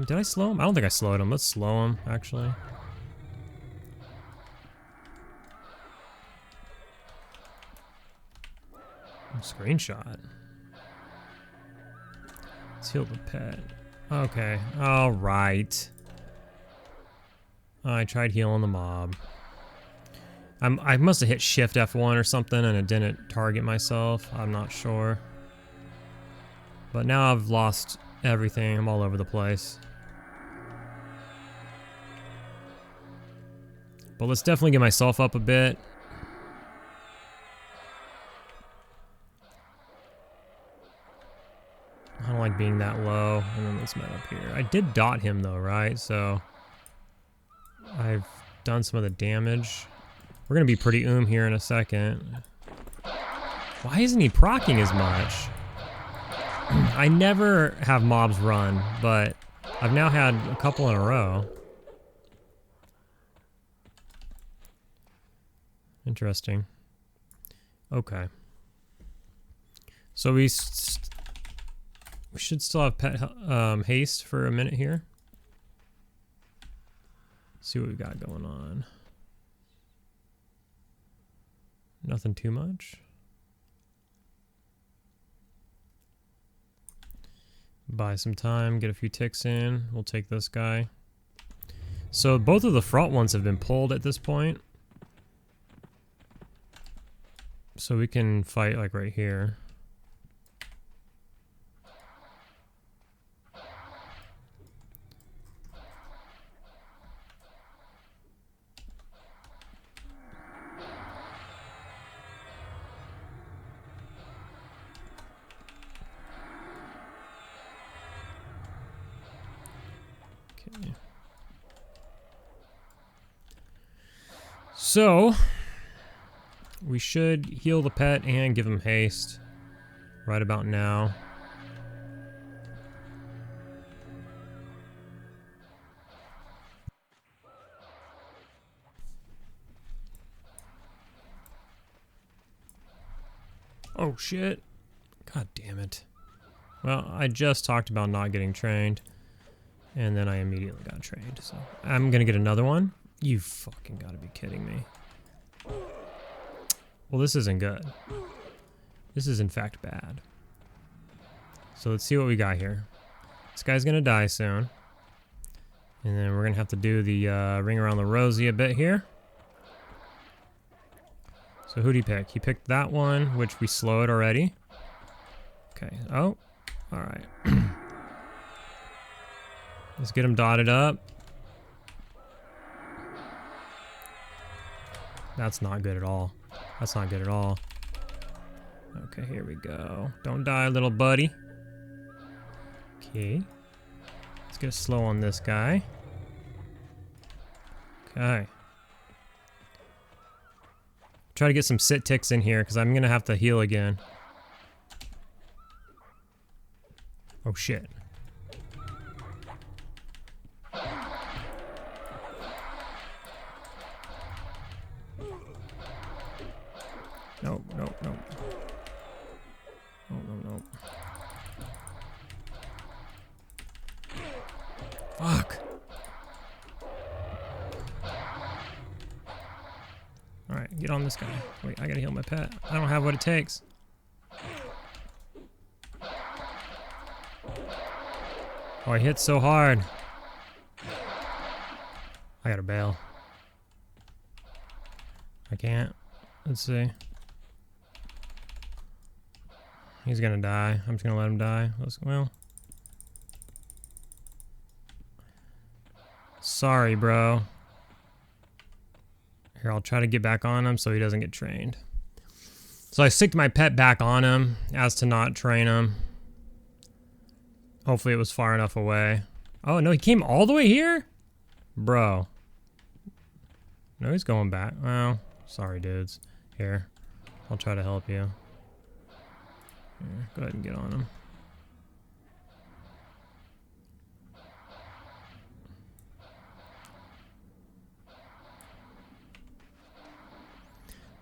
Did I slow him? I don't think I slowed him. Let's slow him, actually. Screenshot. Let's heal the pet. Okay, alright. I tried healing the mob. I must have hit Shift F1 or something and it didn't target myself. I'm not sure. But now I've lost everything. I'm all over the place. But let's definitely get myself up a bit. I don't like being that low. And then let's met up here. I did dot him though, right? So I've done some of the damage. We're gonna be pretty here in a second. Why isn't he proccing as much? I never have mobs run, but I've now had a couple in a row. Interesting. Okay. So we should still have pet haste for a minute here. See what we got going on. Nothing too much. Buy some time, get a few ticks in. We'll take this guy. So both of the front ones have been pulled at this point. So we can fight like right here. Okay. So we should heal the pet and give him haste right about now. Oh shit. God damn it. Well, I just talked about not getting trained, and then I immediately got trained, so I'm gonna get another one? You fucking gotta be kidding me. Well, this isn't good. This is in fact bad. So let's see what we got here. This guy's gonna die soon. And then we're gonna have to do the ring around the rosy a bit here. So who'd he pick? He picked that one, which we slowed already. Okay, oh, all right. Let's get him dotted up. That's not good at all. That's not good at all. Okay, here we go. Don't die, little buddy. Okay. Let's get slow on this guy. Okay. Try to get some sit ticks in here because I'm gonna have to heal again. Oh shit. No, no, no. No, no, no. Fuck. Alright, get on this guy. Wait, I gotta heal my pet. I don't have what it takes. Oh, he hit so hard. I gotta bail. I can't. Let's see. He's gonna die. I'm just gonna let him die. Well. Sorry, bro. Here, I'll try to get back on him so he doesn't get trained. So I sicked my pet back on him as to not train him. Hopefully it was far enough away. Oh, no, he came all the way here? Bro. No, he's going back. Well, sorry, dudes. Here, I'll try to help you. Here, go ahead and get on him.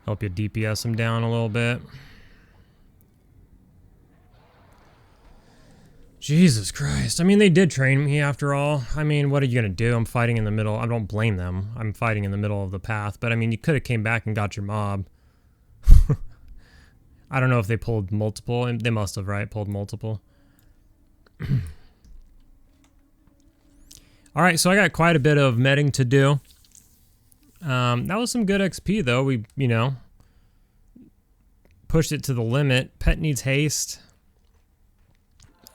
Help you DPS him down a little bit. Jesus Christ. I mean, they did train me after all. I mean, what are you going to do? I'm fighting in the middle. I don't blame them. I'm fighting in the middle of the path. But I mean, you could have came back and got your mob. I don't know if they pulled multiple. And they must have, right? Pulled multiple. Alright, so I got quite a bit of medding to do. That was some good XP, though. We, you know, pushed it to the limit. Pet needs haste.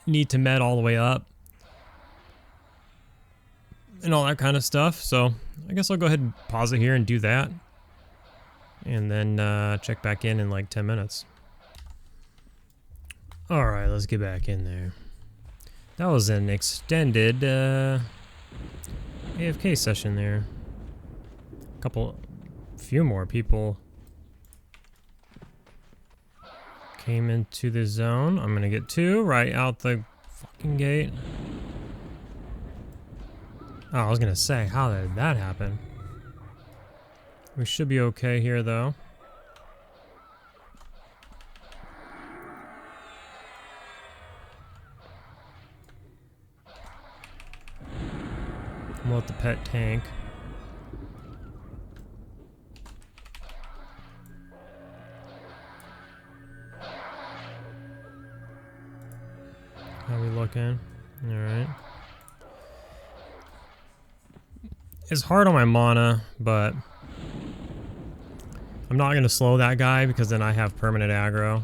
Need to med all the way up. And all that kind of stuff. So, I guess I'll go ahead and pause it here and do that. And then check back in like 10 minutes. Alright, let's get back in there. That was an extended AFK session there. Few more people came into the zone. I'm gonna get 2 right out the fucking gate. Oh, I was gonna say, how did that happen? We should be okay here, though. We'll let the pet tank. How we looking? Alright. is hard on my mana, but I'm not going to slow that guy because then I have permanent aggro.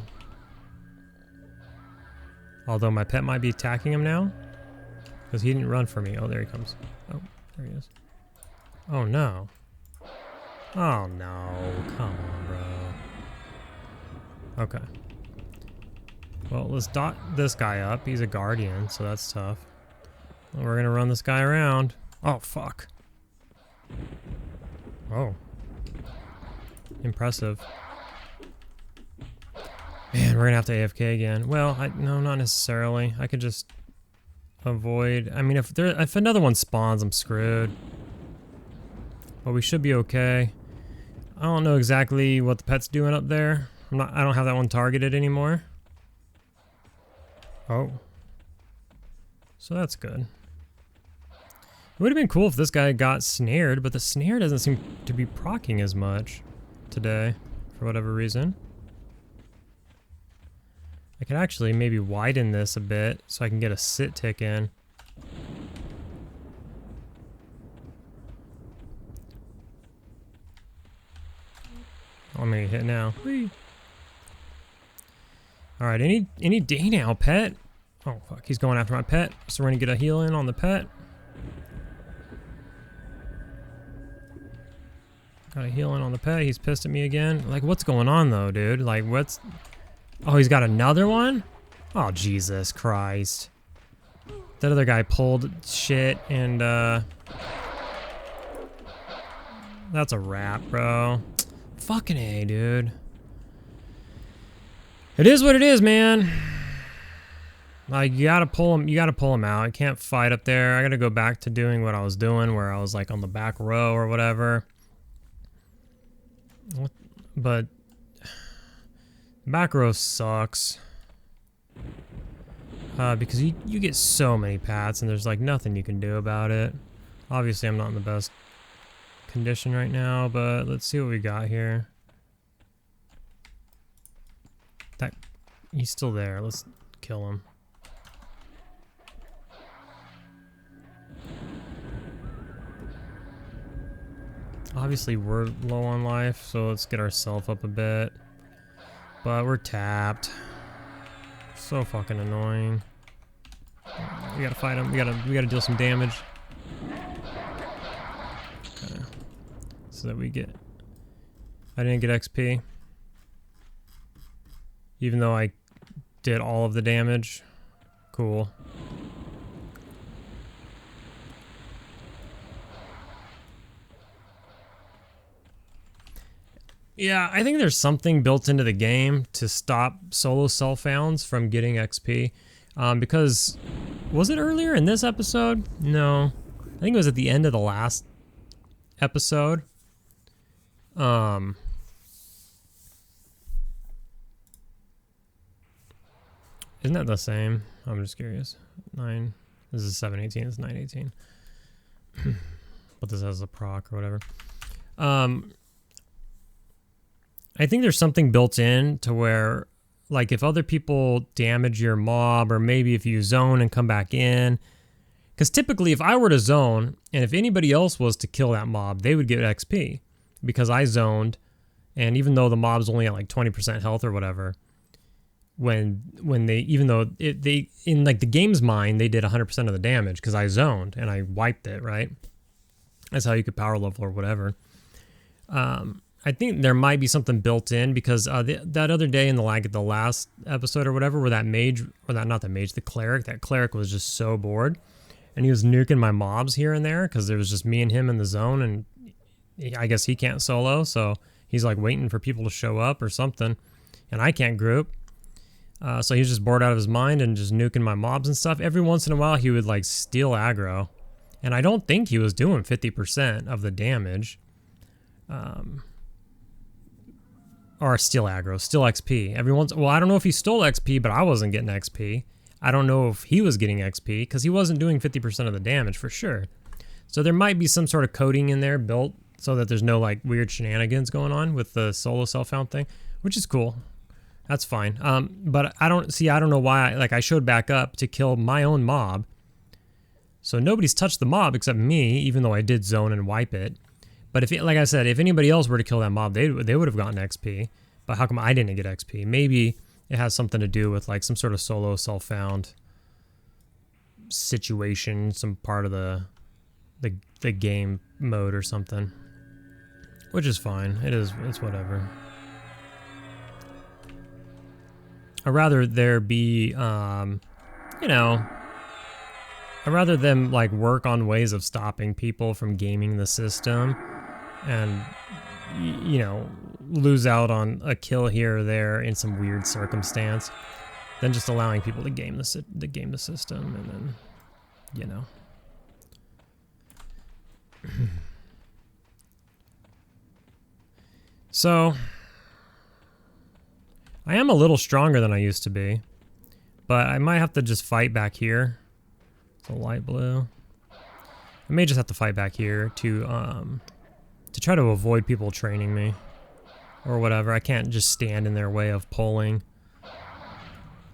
Although my pet might be attacking him now. Because he didn't run for me. Oh, there he comes. Oh, there he is. Oh, no. Oh, no. Come on, bro. Okay. Well, let's dot this guy up. He's a guardian, so that's tough. Well, we're going to run this guy around. Oh, fuck. Oh. Impressive. Man, we're gonna have to AFK again. Well, no, not necessarily. I could just avoid. I mean, if another one spawns, I'm screwed. But we should be okay. I don't know exactly what the pet's doing up there. I don't have that one targeted anymore. Oh. So that's good. It would have been cool if this guy got snared, but the snare doesn't seem to be proccing as much today, for whatever reason. I could actually maybe widen this a bit so I can get a sit tick in. I'm gonna hit now. Whee. All right, any day now, pet. Oh fuck, he's going after my pet. So we're gonna get a heal in on the pet. Got a heal in on the pet. He's pissed at me again. Like, what's going on though, dude? Like, what's... Oh, he's got another one? Oh, Jesus Christ. That other guy pulled shit and, that's a wrap, bro. Fucking A, dude. It is what it is, man. Like, you gotta pull him out. I can't fight up there. I gotta go back to doing what I was doing, where I was, like, on the back row or whatever. But back row sucks because you get so many pats and there's like nothing you can do about it. Obviously I'm not in the best condition right now, but let's see what we got here. That he's still there. Let's kill him. Obviously we're low on life, so let's get ourselves up a bit. But we're tapped. So fucking annoying. We gotta fight him. We gotta deal some damage. Okay. So that we get... I didn't get XP. Even though I did all of the damage. Cool. Yeah, I think there's something built into the game to stop solo self-founds from getting XP. Because, was it earlier in this episode? No. I think it was at the end of the last episode. Isn't that the same? I'm just curious. 9. This is 718, it's 918. But this has a proc or whatever. I think there's something built in to where, like, if other people damage your mob, or maybe if you zone and come back in, because typically if I were to zone, and if anybody else was to kill that mob, they would get XP, because I zoned, and even though the mob's only at like 20% health or whatever, when they, even though they, in like the game's mind, they did 100% of the damage, because I zoned, and I wiped it, right? That's how you could power level or whatever. I think there might be something built in because that other day in the last episode or whatever, where that mage, or that, not the mage, the cleric, that cleric was just so bored, and he was nuking my mobs here and there because there was just me and him in the zone, and I guess he can't solo, so he's like waiting for people to show up or something, and I can't group. So he's just bored out of his mind and just nuking my mobs and stuff. Every once in a while he would like steal aggro, and I don't think he was doing 50% of the damage. Or steal aggro, steal XP. Well, I don't know if he stole XP, but I wasn't getting XP. I don't know if he was getting XP, because he wasn't doing 50% of the damage for sure. So there might be some sort of coding in there built so that there's no like weird shenanigans going on with the solo self-found thing, which is cool. That's fine. But I don't know why I showed back up to kill my own mob. So nobody's touched the mob except me, even though I did zone and wipe it. But if, like I said, if anybody else were to kill that mob, they would have gotten XP. But how come I didn't get XP? Maybe it has something to do with like some sort of solo self-found situation, some part of the game mode or something. Which is fine. It's whatever. I'd rather there be, you know, I'd rather them like work on ways of stopping people from gaming the system and, you know, lose out on a kill here or there in some weird circumstance than just allowing people to game the system and then, you know. So, I am a little stronger than I used to be, but I might have to just fight back here. It's a light blue. I may just have to fight back here to try to avoid people training me or whatever. I can't just stand in their way of pulling.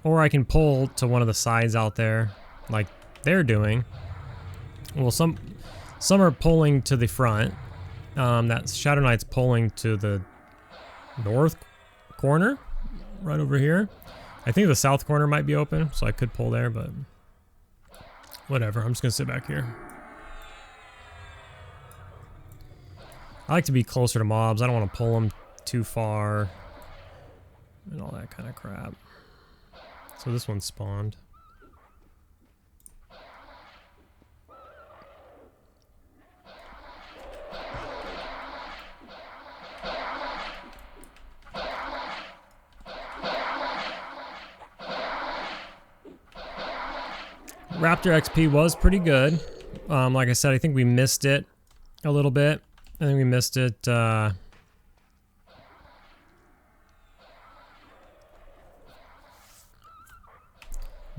Or I can pull to one of the sides out there like they're doing. Well, some are pulling to the front. That Shadow Knight's pulling to the north corner, right over here. I think the south corner might be open, so I could pull there, but whatever. I'm just gonna sit back here. I like to be closer to mobs. I don't want to pull them too far and all that kind of crap. So this one spawned. Raptor XP was pretty good. Like I said, I think we missed it a little bit. I think we missed it by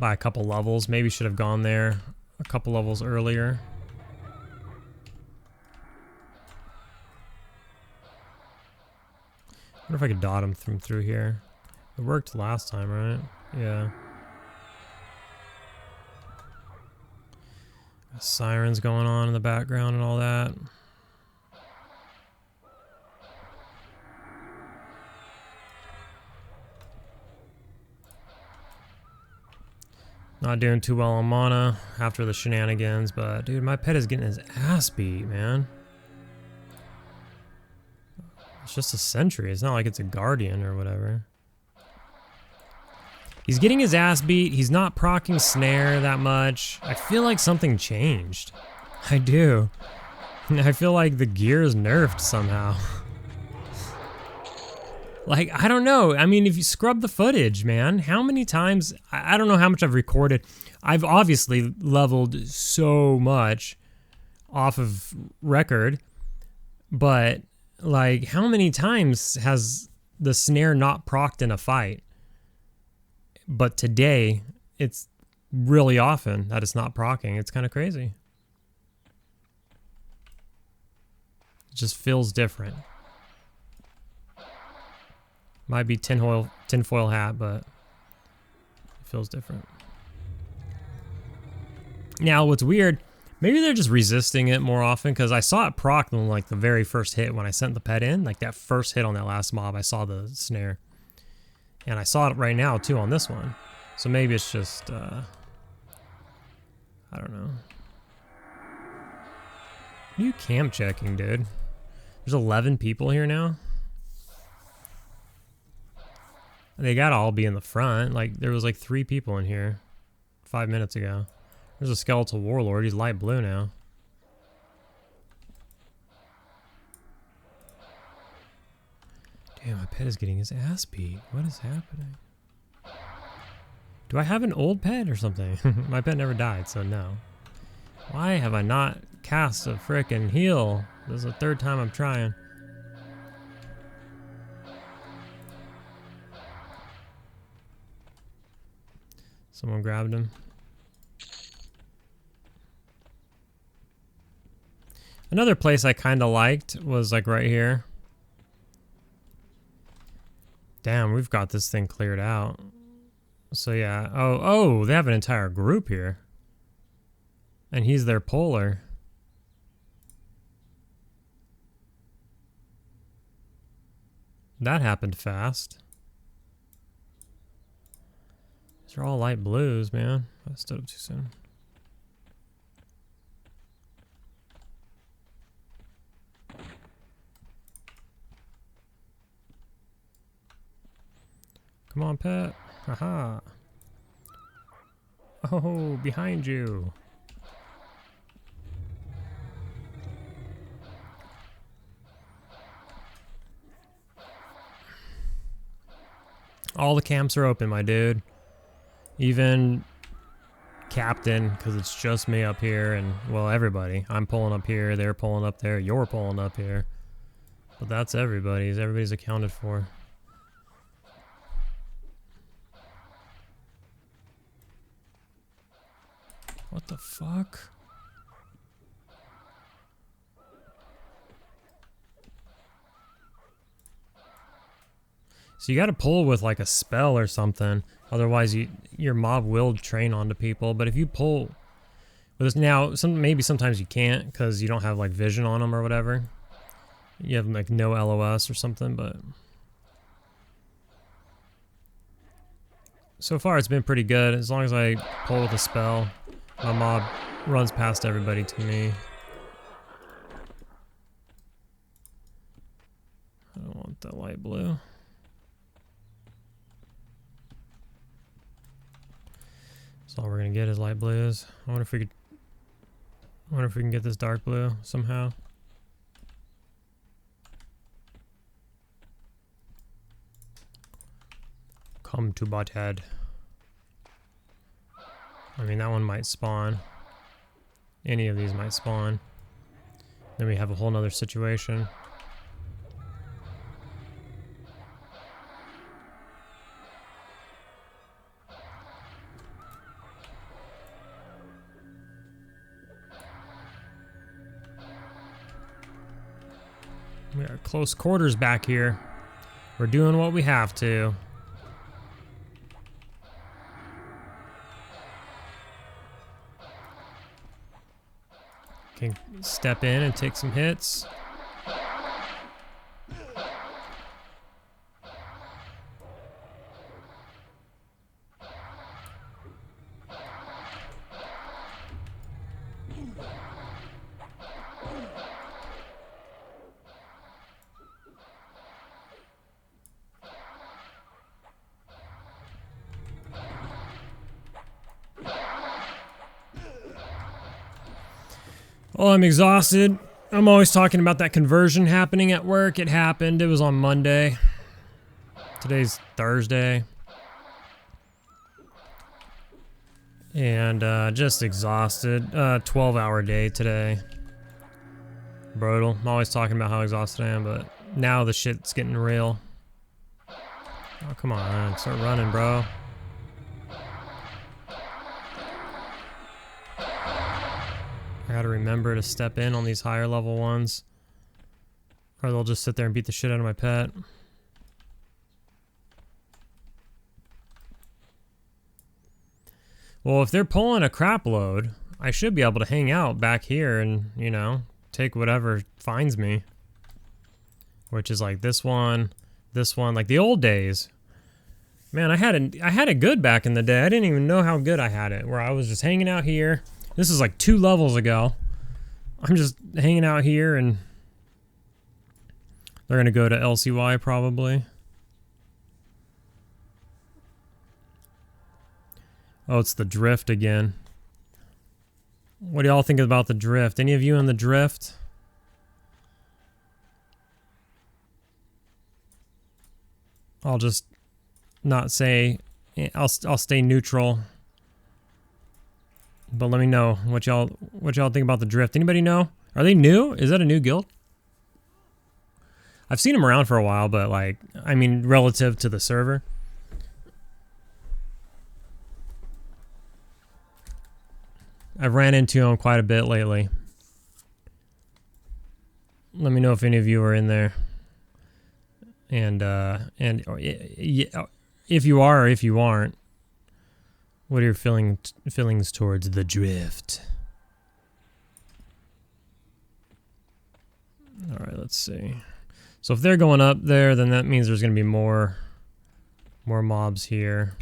a couple levels. Maybe should have gone there a couple levels earlier. I wonder if I could dot him from through here. It worked last time, right? Yeah. Sirens going on in the background and all that. Not doing too well on mana after the shenanigans, but dude, my pet is getting his ass beat, man. It's just a sentry. It's not like it's a guardian or whatever. He's getting his ass beat. He's not proccing snare that much. I feel like something changed. I do. I feel like the gear is nerfed somehow. Like, I don't know. I mean, if you scrub the footage, man, how many times... I don't know how much I've recorded. I've obviously leveled so much off of record. But, like, how many times has the snare not procced in a fight? But today, it's really often that it's not proccing. It's kind of crazy. It just feels different. Might be tinfoil hat, but it feels different. Now, what's weird, maybe they're just resisting it more often, because I saw it proc on like the very first hit when I sent the pet in. Like that first hit on that last mob, I saw the snare. And I saw it right now, too, on this one. So maybe it's just, I don't know. What are you camp checking, dude? There's 11 people here now? They gotta all be in the front. Like, there was like 3 people in here 5 minutes ago. There's a skeletal warlord. He's light blue now. Damn, my pet is getting his ass beat. What is happening? Do I have an old pet or something? My pet never died, so no. Why have I not cast a frickin' heal? This is the 3rd time I'm trying. Someone grabbed him. Another place I kind of liked was like right here. Damn, we've got this thing cleared out. So yeah, oh, they have an entire group here. And he's their polar. That happened fast. These are all light blues, man. I stood up too soon. Come on, pet. Haha. Oh, behind you. All the camps are open, my dude. Even captain, because it's just me up here, and, well, everybody. I'm pulling up here, they're pulling up there, you're pulling up here. But that's everybody's. Everybody's accounted for. What the fuck? So you gotta pull with like a spell or something. Otherwise your mob will train onto people. But if you pull with this now, maybe sometimes you can't because you don't have like vision on them or whatever. You have like no LOS or something, but so far it's been pretty good. As long as I pull with a spell, my mob runs past everybody to me. I don't want that light blue. That's all we're gonna get is light blues. I wonder if we can get this dark blue somehow. Come to butthead. I mean, that one might spawn. Any of these might spawn. Then we have a whole nother situation. We are close quarters back here. We're doing what we have to. Can step in and take some hits. Oh, I'm exhausted. I'm always talking about that conversion happening at work. It happened. It was on Monday. Today's Thursday. And just exhausted. 12-hour day today. Brutal. I'm always talking about how exhausted I am, but now the shit's getting real. Oh, come on. Start running, bro. I gotta remember to step in on these higher level ones, or they'll just sit there and beat the shit out of my pet. Well, if they're pulling a crap load, I should be able to hang out back here and, you know, take whatever finds me. Which is like this one, like the old days. Man, I had it good back in the day. I didn't even know how good I had it, where I was just hanging out here. This is like 2 levels ago. I'm just hanging out here and they're gonna go to LCY probably. Oh, it's the drift again. What do y'all think about the drift? Any of you in the drift? I'll just not say, I'll stay neutral. But let me know what y'all think about the drift. Anybody know? Are they new? Is that a new guild? I've seen them around for a while, but like, I mean, relative to the server. I've ran into them quite a bit lately. Let me know if any of you are in there. And if you are or if you aren't, what are your feelings towards the drift? Alright, let's see. So if they're going up there, then that means there's going to be more mobs here.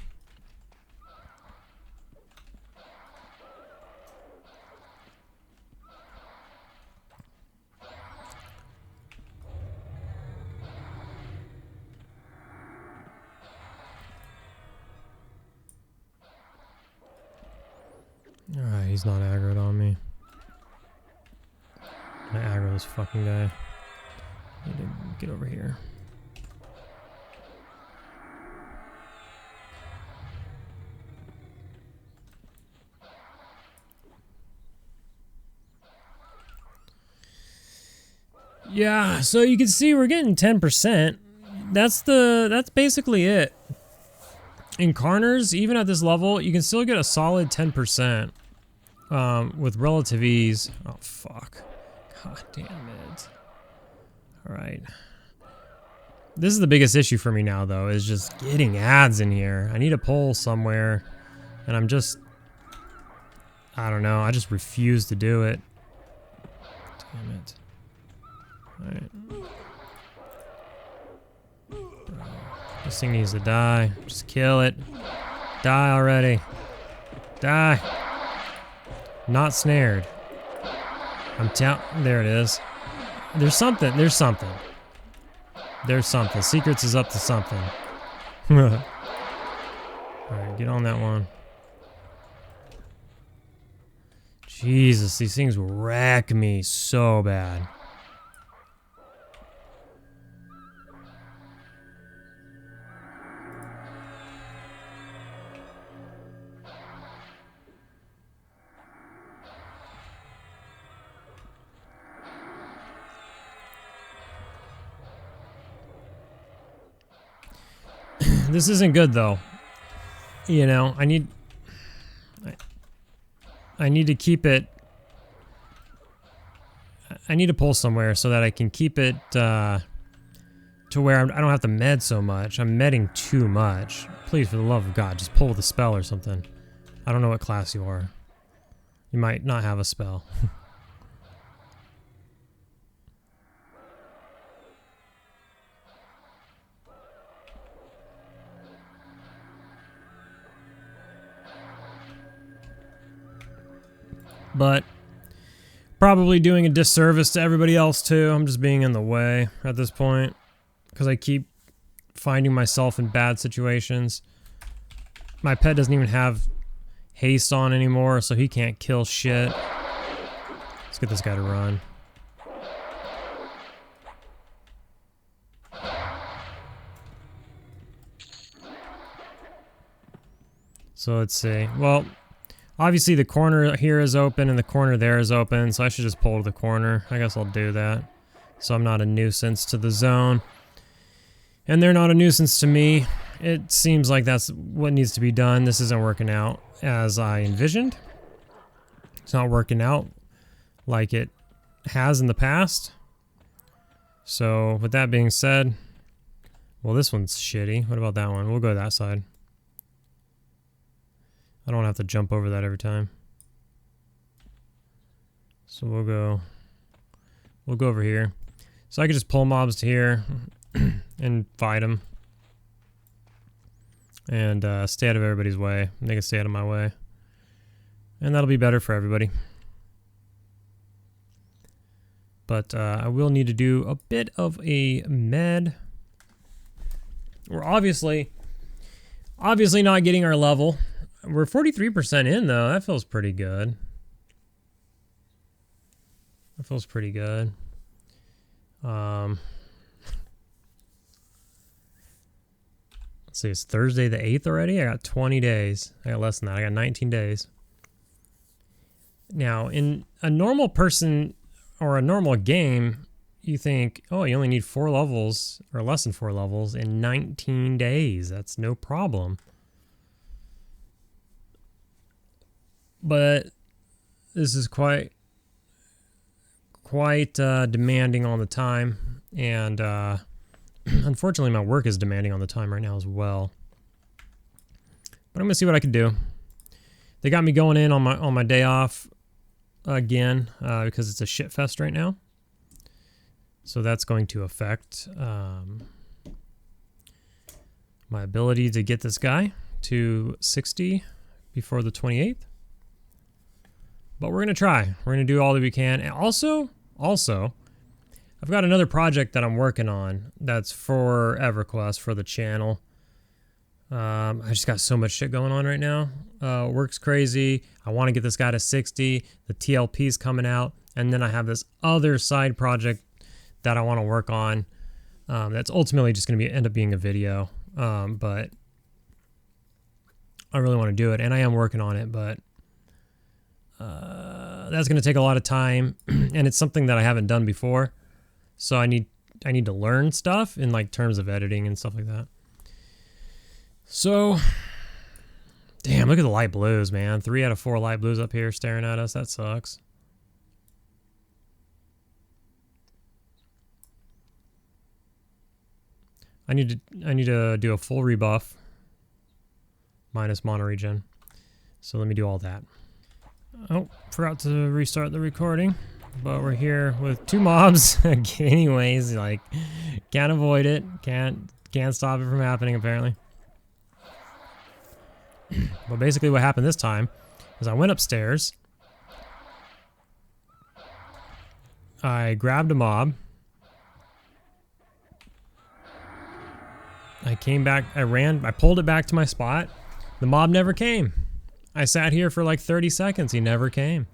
Alright, he's not aggroed on me. I aggro this fucking guy. Need to get over here. Yeah, so you can see we're getting 10%. That's basically it. In Karnors, even at this level, you can still get a solid 10% with relative ease. Oh fuck. God damn it. Alright. This is the biggest issue for me now, though, is just getting ads in here. I need a poll somewhere, and I'm just... I don't know, I just refuse to do it. Damn it. Alright. This thing needs to die. Just kill it. Die already. Die. Not snared. There it is. There's something. There's something. There's something. Secrets is up to something. Alright, get on that one. Jesus, these things wreck me so bad. This isn't good though. You know, I need to keep it. I need to pull somewhere so that I can keep it to where I don't have to med so much. I'm medding too much. Please, for the love of God, just pull with a spell or something. I don't know what class you are. You might not have a spell. But probably doing a disservice to everybody else too. I'm just being in the way at this point because I keep finding myself in bad situations. My pet doesn't even have haste on anymore, so he can't kill shit. Let's get this guy to run. So let's see. Well, obviously the corner here is open and the corner there is open, so I should just pull to the corner. I guess I'll do that. So I'm not a nuisance to the zone. And they're not a nuisance to me. It seems like that's what needs to be done. This isn't working out as I envisioned. It's not working out like it has in the past. So with that being said, well, this one's shitty. What about that one? We'll go that side. I don't have to jump over that every time. So we'll go over here. So I can just pull mobs to here and fight them. And stay out of everybody's way. They can stay out of my way. And that'll be better for everybody. But I will need to do a bit of a med. We're obviously not getting our level. We're 43% in though. That feels pretty good. That feels pretty good. Let's see, it's Thursday the 8th already? I got 20 days. I got less than that. I got 19 days. Now, in a normal person or a normal game, you think, oh, you only need 4 levels or less than 4 levels in 19 days. That's no problem. But this is quite demanding on the time, and unfortunately my work is demanding on the time right now as well. But I'm gonna see what I can do. They got me going in on my day off again because it's a shit fest right now. So that's going to affect my ability to get this guy to 60 before the 28th. But we're going to try. We're going to do all that we can. And also, I've got another project that I'm working on that's for EverQuest, for the channel. I just got so much shit going on right now. Work's crazy. I want to get this guy to 60. The TLP's coming out. And then I have this other side project that I want to work on. That's ultimately just going to end up being a video. But I really want to do it. And I am working on it, but that's going to take a lot of time. And it's something that I haven't done before. So I need to learn stuff in like terms of editing and stuff like that. So, damn, look at the light blues, man. 3 out of 4 light blues up here staring at us. That sucks. I need to do a full rebuff minus mono regen. So let me do all that. Oh, forgot to restart the recording. But we're here with 2 mobs. Anyways, like, can't avoid it. Can't stop it from happening, apparently. But basically what happened this time is I went upstairs. I grabbed a mob. I came back, I pulled it back to my spot. The mob never came. I sat here for like 30 seconds. He never came.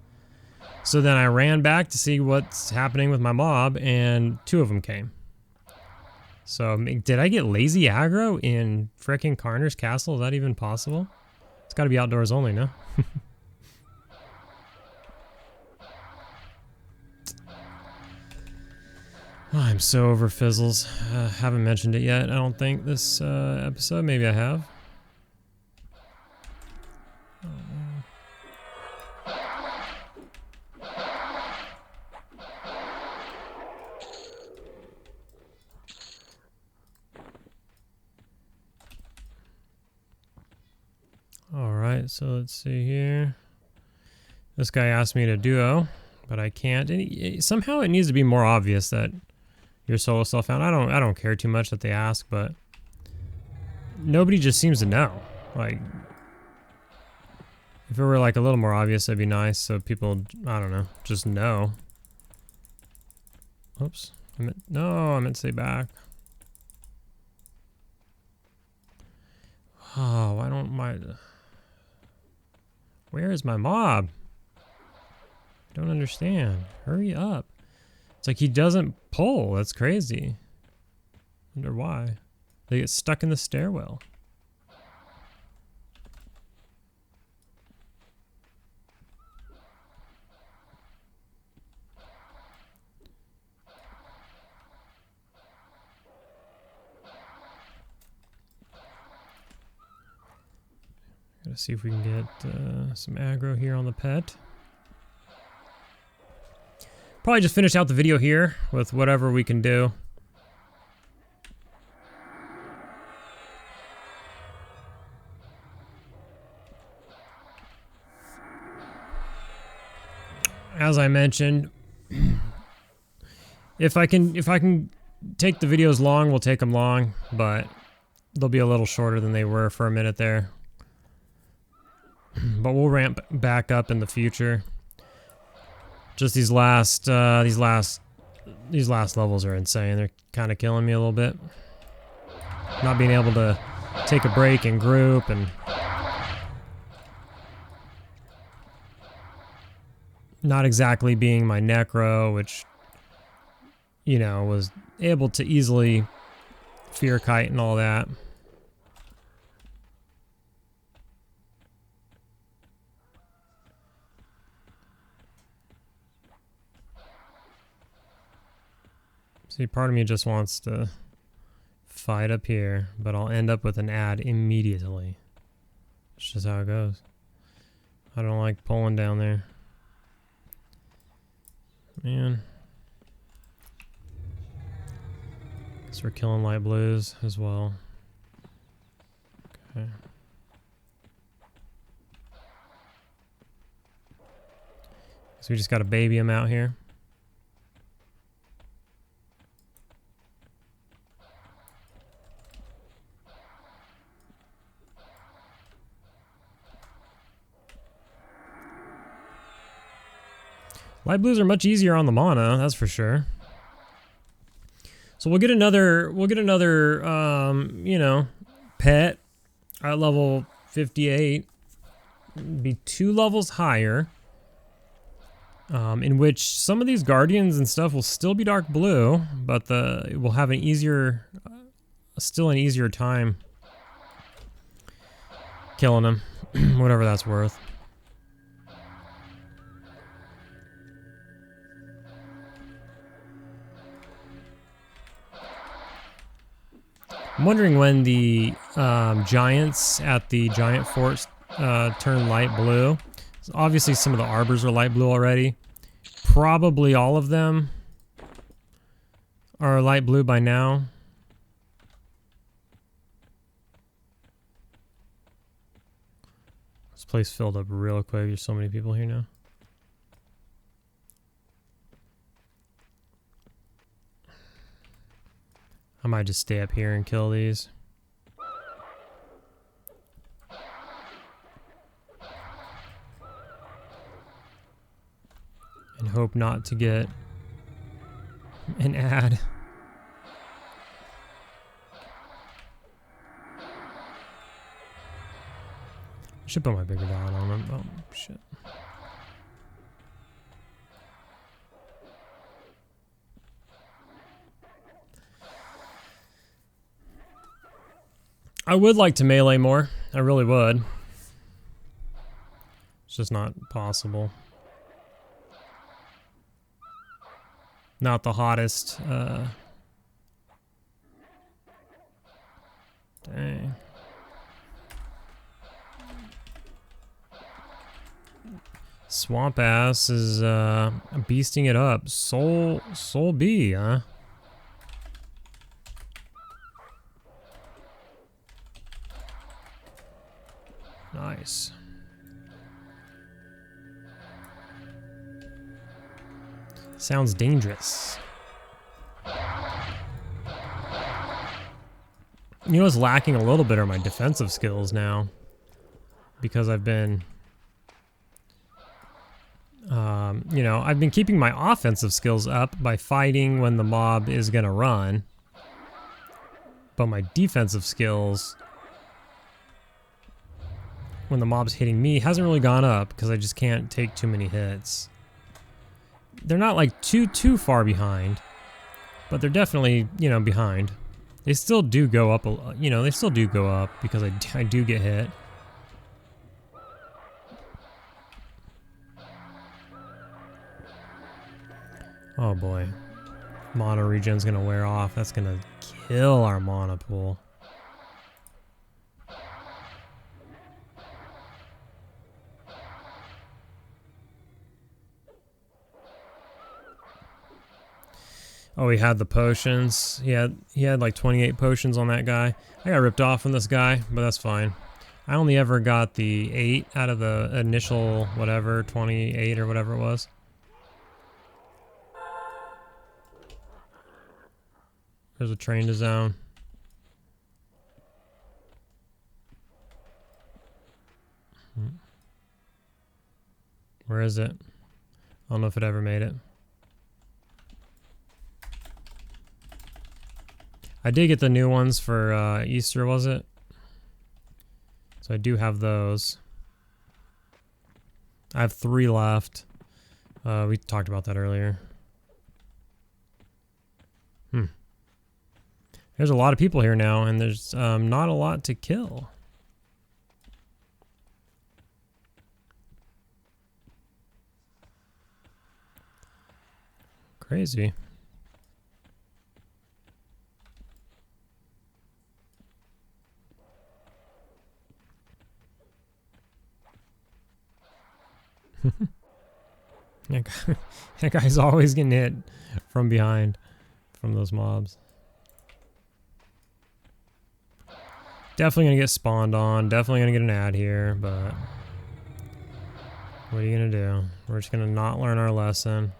So then I ran back to see what's happening with my mob, and 2 of them came. So did I get lazy aggro in frickin' Karnor's castle? Is that even possible? It's got to be outdoors only, no? Oh, I'm so over fizzles. Haven't mentioned it yet, I don't think, this episode. Maybe I have. Alright, so let's see here. This guy asked me to duo, but I can't. And somehow it needs to be more obvious that your solo self found. I don't care too much that they ask, but nobody just seems to know. Like, if it were like a little more obvious, that'd be nice, so people, I don't know, just know. Oops. I meant to say back. Oh, why don't my... Where is my mob? I don't understand. Hurry up. It's like he doesn't pull. That's crazy. Wonder why. They get stuck in the stairwell. Gotta see if we can get some aggro here on the pet. Probably just finish out the video here with whatever we can do. As I mentioned, if I can take the videos long, we'll take them long, but they'll be a little shorter than they were for a minute there. But we'll ramp back up in the future. Just these last levels are insane. They're kind of killing me a little bit. Not being able to take a break and group, and not exactly being my necro, which, you know, was able to easily fear kite and all that. See, part of me just wants to fight up here, but I'll end up with an ad immediately. That's just how it goes. I don't like pulling down there. Man. Guess we're killing light blues as well. Okay. So we just gotta baby him out here. Light blues are much easier on the mana, that's for sure. So we'll get another, you know, pet at level 58. Be 2 levels higher. In which some of these guardians and stuff will still be dark blue, but it will have an easier, still an easier time killing them, whatever that's worth. I'm wondering when the giants at the giant fort turn light blue. So obviously some of the arbors are light blue already. Probably all of them are light blue by now. This place filled up real quick. There's so many people here now. I might just stay up here and kill these. And hope not to get an ad. I should put my bigger dot on them. Oh, shit. I would like to melee more. I really would. It's just not possible. Not the hottest. Dang. Swamp Ass is beasting it up. Soul B, huh? Nice. Sounds dangerous. You know what's lacking a little bit are my defensive skills now. Because I've been... you know, I've been keeping my offensive skills up by fighting when the mob is gonna run. But my defensive skills, when the mob's hitting me, hasn't really gone up because I just can't take too many hits. They're not like too far behind, but they're definitely, you know, behind. They still do go up, you know, they still do go up because I do get hit. Oh boy. Mana regen's gonna wear off. That's gonna kill our mana pool. Oh, he had the potions. He had like 28 potions on that guy. I got ripped off from this guy, but that's fine. I only ever got the 8 out of the initial whatever, 28 or whatever it was. There's a train to zone. Where is it? I don't know if it ever made it. I did get the new ones for Easter, was it? So I do have those. I have 3 left. We talked about that earlier. There's a lot of people here now, and there's not a lot to kill. Crazy. That guy's always getting hit from behind from those mobs. Definitely gonna get spawned on. Definitely gonna get an ad here, but what are you gonna do? We're just gonna not learn our lesson.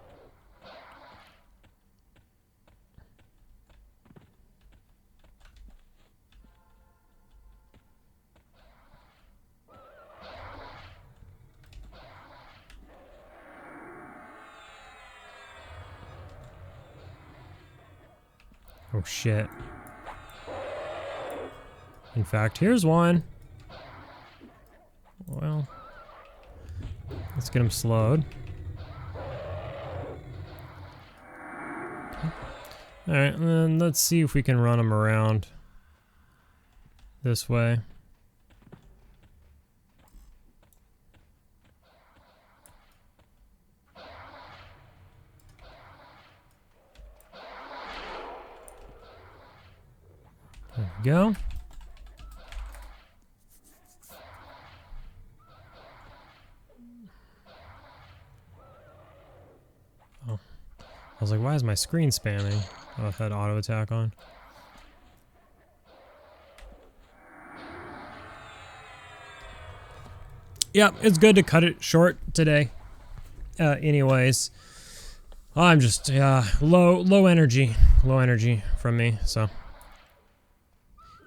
Oh shit. In fact, here's one. Well, let's get him slowed. Alright, and then let's see if we can run him around this way. There we go. Oh. I was like, why is my screen spamming? Oh, I've had auto attack on. Yeah, it's good to cut it short today. Anyways, I'm just low energy from me. So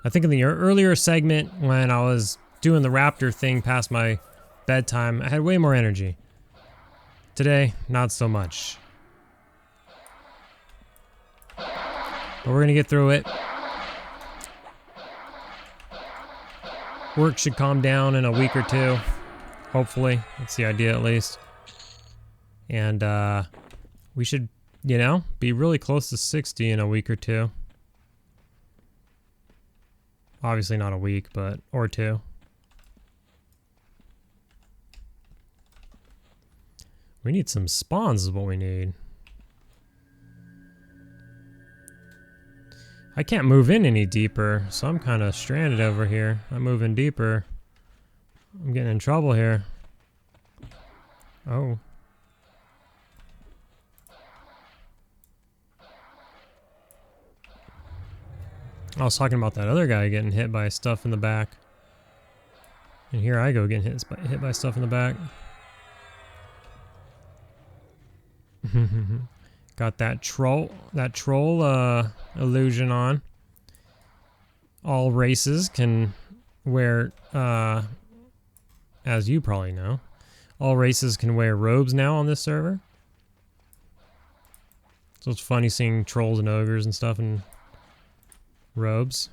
I think in the earlier segment when I was doing the Raptor thing past my bedtime, I had way more energy. Today, not so much. But we're gonna get through it. Work should calm down in a week or two. Hopefully. That's the idea at least. And we should, you know, be really close to 60 in a week or two. Obviously not a week, but or two. We need some spawns is what we need. I can't move in any deeper, so I'm kind of stranded over here. I'm moving deeper. I'm getting in trouble here. Oh. I was talking about that other guy getting hit by stuff in the back. And here I go getting hit by stuff in the back. Got that troll illusion on. All races can wear, as you probably know, all races can wear robes now on this server. So it's funny seeing trolls and ogres and stuff in robes.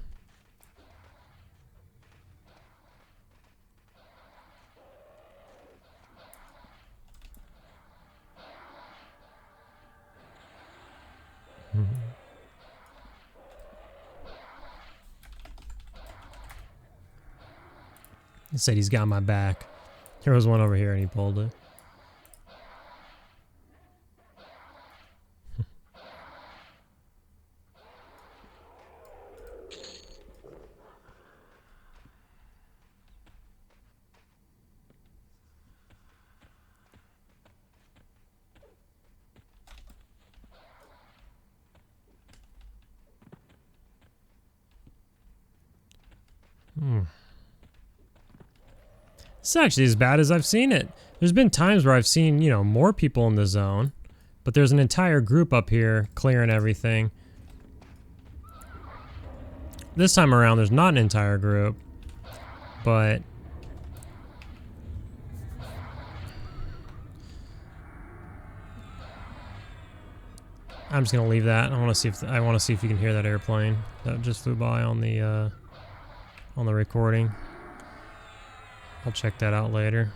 He said he's got my back. There was one over here and he pulled it. It's actually as bad as I've seen it. There's been times where I've seen, you know, more people in the zone, but there's an entire group up here clearing everything. This time around, there's not an entire group, but I'm just gonna leave that. I want to see if you can hear that airplane that just flew by on the recording. I'll check that out later.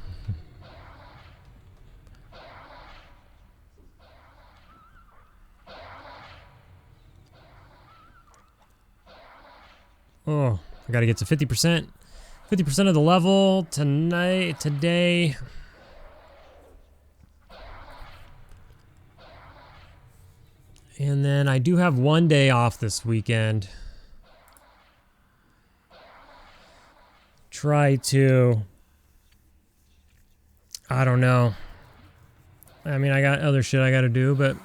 Oh, I gotta get to 50%. 50% of the level today. And then I do have one day off this weekend. Try to... I don't know. I mean, I got other shit I gotta do, but...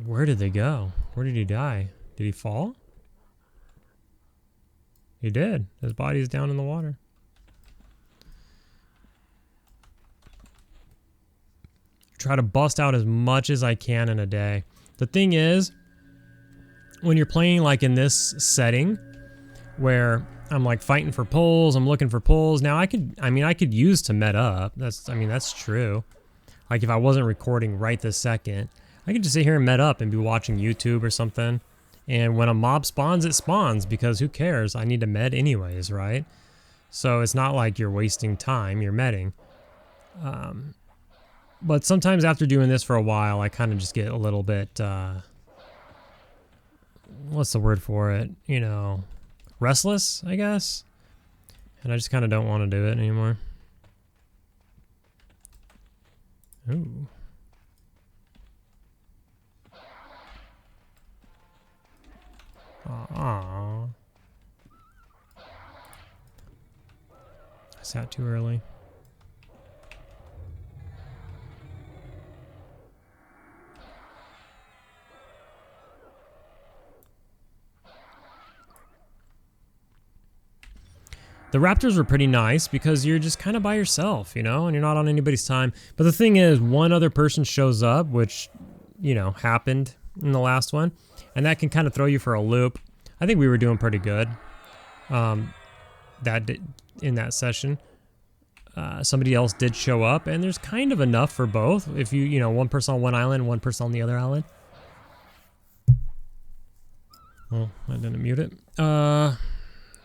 Where did they go? Where did he die? Did he fall? He did. His body's down in the water. Try to bust out as much as I can in a day. The thing is, when you're playing like in this setting, where I'm like fighting for pulls, I'm looking for pulls. Now I could use to med up. That's true. Like if I wasn't recording right this second, I could just sit here and med up and be watching YouTube or something And when a mob spawns, it spawns because who cares? I need to med anyways, right? So it's not like you're wasting time, you're medding. But sometimes after doing this for a while, I kind of just get a little bit, what's the word for it? You know, restless, I guess. And I just kind of don't want to do it anymore. Ooh. Aww. I sat too early. The Raptors were pretty nice because you're just kind of by yourself, you know, and you're not on anybody's time. But the thing is, one other person shows up, which, you know, happened in the last one, and that can kind of throw you for a loop. I think we were doing pretty good in that session. Somebody else did show up, and there's kind of enough for both. If you know, one person on one island, one person on the other island. Well, I didn't mute it.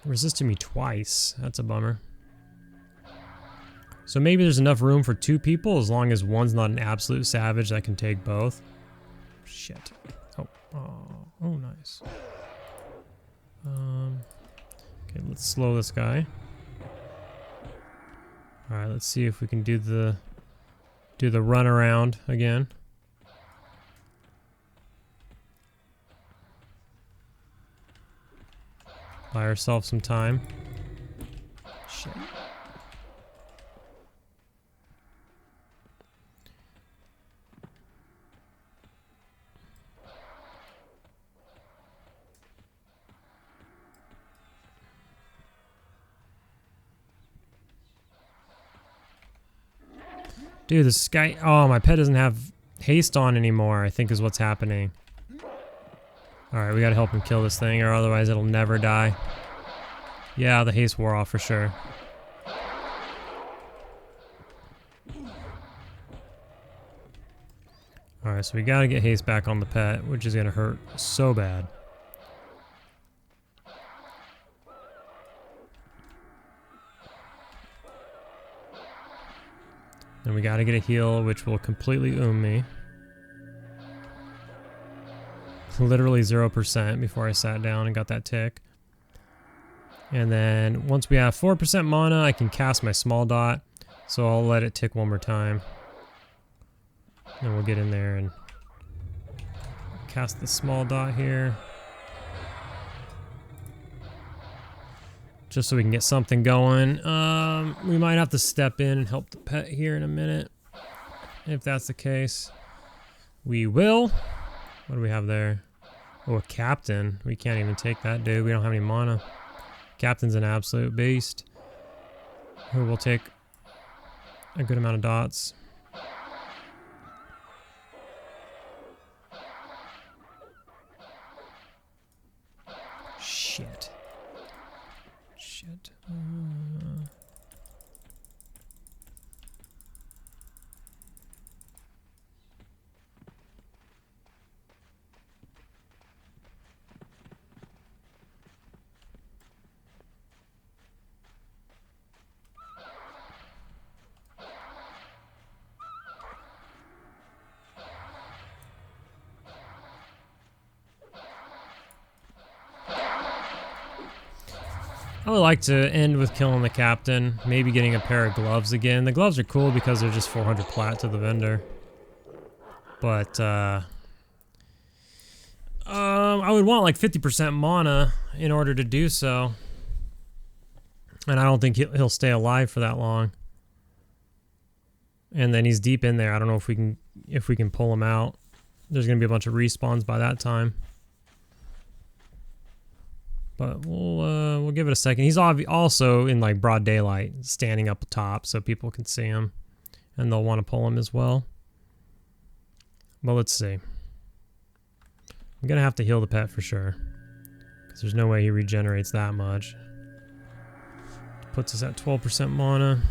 Resisted me twice. That's a bummer. So maybe there's enough room for 2 people as long as one's not an absolute savage that can take both. Shit. Oh, nice. Okay, let's slow this guy. All right, let's see if we can do the run around again. Buy ourselves some time. Shit. Dude, this guy... Oh, my pet doesn't have haste on anymore, I think is what's happening. Alright, we gotta help him kill this thing, or otherwise it'll never die. Yeah, the haste wore off for sure. Alright, so we gotta get haste back on the pet, which is gonna hurt so bad. And we gotta get a heal, which will completely me. Literally 0% before I sat down and got that tick. And then once we have 4% mana, I can cast my small dot. So I'll let it tick one more time. And we'll get in there and cast the small dot here. Just so we can get something going. We might have to step in and help the pet here in a minute. If that's the case, we will. What do we have there? Oh, a captain. We can't even take that, dude. We don't have any mana. Captain's an absolute beast. Who will take a good amount of dots. Shit. Shit. I would like to end with killing the captain, maybe getting a pair of gloves again. The gloves are cool because they're just 400 plat to the vendor. But, I would want like 50% mana in order to do so. And I don't think he'll stay alive for that long. And then he's deep in there. I don't know if we can pull him out. There's gonna be a bunch of respawns by that time. But we'll give it a second. He's also in like broad daylight, standing up top so people can see him. And they'll want to pull him as well. But let's see. I'm going to have to heal the pet for sure. Because there's no way he regenerates that much. Puts us at 12% mana.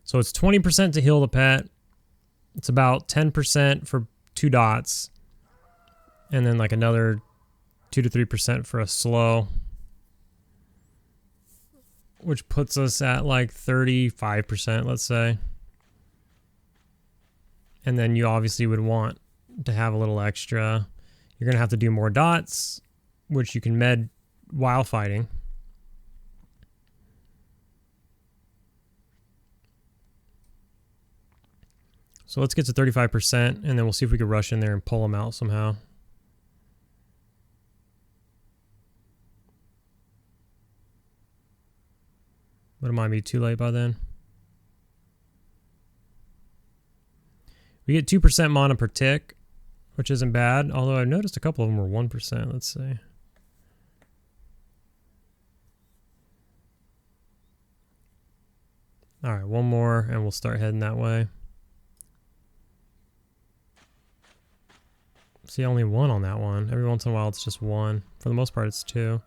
So it's 20% to heal the pet. It's about 10% for 2 dots. And then like another 2 to 3% for a slow. Which puts us at like 35%, let's say. And then you obviously would want to have a little extra. You're going to have to do more dots, which you can med while fighting. So let's get to 35%, and then we'll see if we can rush in there and pull them out somehow. But it might be too late by then. We get 2% mana per tick, which isn't bad, although I've noticed a couple of them were 1%. Let's see. All right, one more, and we'll start heading that way. See, only 1 on that one. Every once in a while, it's just 1. For the most part, it's 2.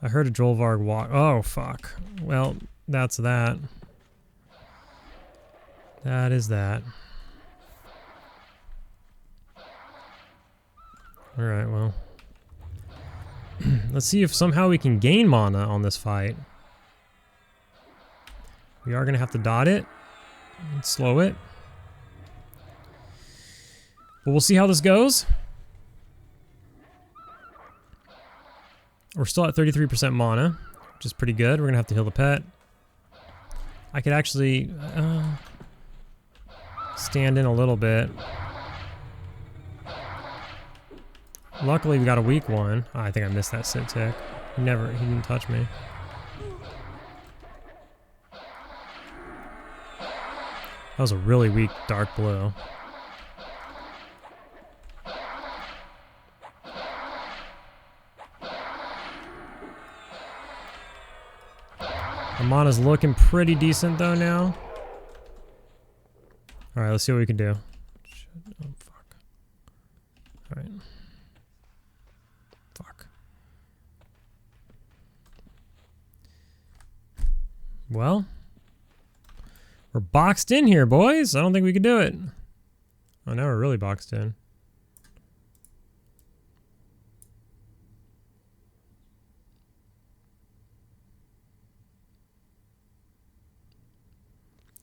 I heard a Drollvarg walk. Oh, fuck. Well, that's that. That is that. Alright, well. Let's see if somehow we can gain mana on this fight. We are going to have to dot it and slow it. But we'll see how this goes. We're still at 33% mana, which is pretty good. We're going to have to heal the pet. I could actually stand in a little bit. Luckily, we got a weak one. Oh, I think I missed that sit tick. He didn't touch me. That was a really weak dark blue. Our mana's looking pretty decent though now. Alright, let's see what we can do. Oh, fuck. Alright. Fuck. Well, we're boxed in here, boys. I don't think we could do it. Oh, now we're really boxed in.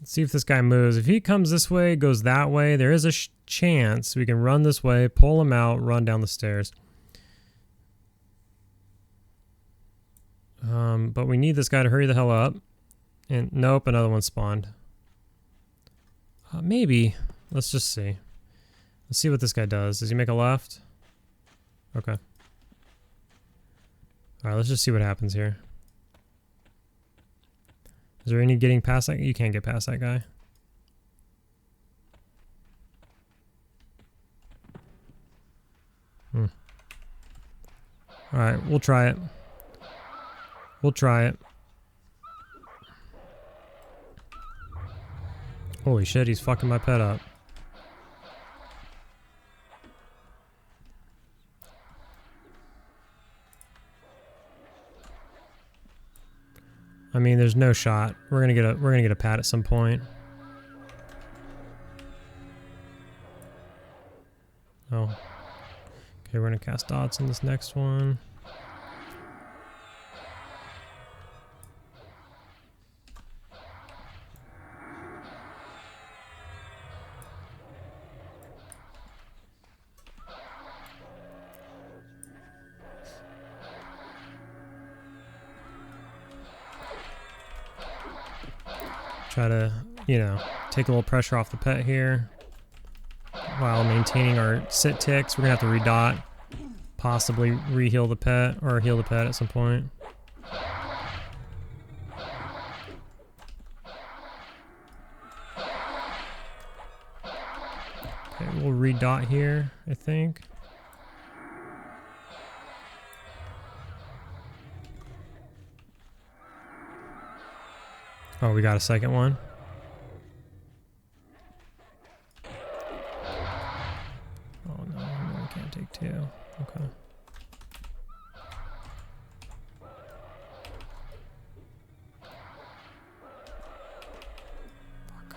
Let's see if this guy moves. If he comes this way, goes that way, there is a chance we can run this way, pull him out, run down the stairs. But we need this guy to hurry the hell up. And nope, another one spawned. Maybe. Let's just see. Let's see what this guy does. Does he make a left? Okay. Alright, let's just see what happens here. Is there any getting past that? You can't get past that guy. Alright, we'll try it. We'll try it. Holy shit, he's fucking my pet up. I mean, there's no shot. We're gonna get a pat at some point. Oh. Okay, we're gonna cast dots on this next one. Try to, you know, take a little pressure off the pet here while maintaining our sit ticks. We're gonna have to redot, possibly re-heal the pet or heal the pet at some point. Okay, we'll redot here, I think. Oh, we got a second one. Oh no, we can't take 2. Okay. Fuck.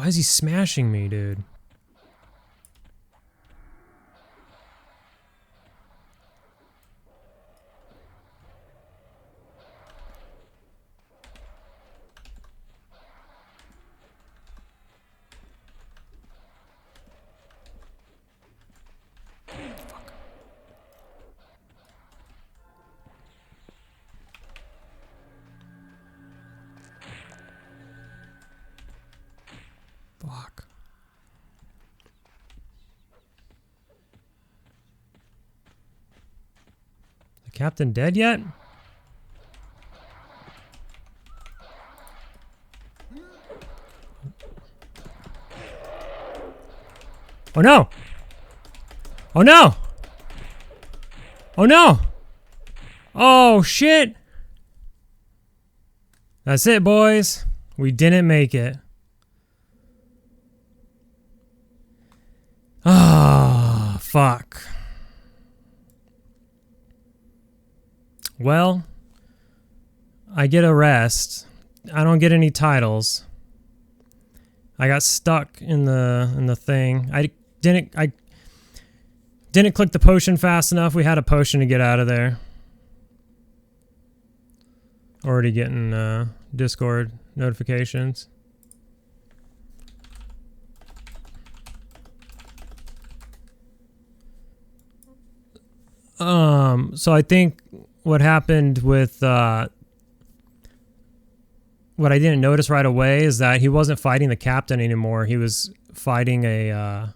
Why is he smashing me, dude? Fuck. The captain dead yet? Oh no! Oh no! Oh no! Oh shit! That's it, boys. We didn't make it. Ah, fuck. Well, I get a rest. I don't get any titles. I got stuck in the thing. I didn't click the potion fast enough. We had a potion to get out of there. Already getting Discord notifications. So I think what happened with what I didn't notice right away is that he wasn't fighting the captain anymore. He was fighting a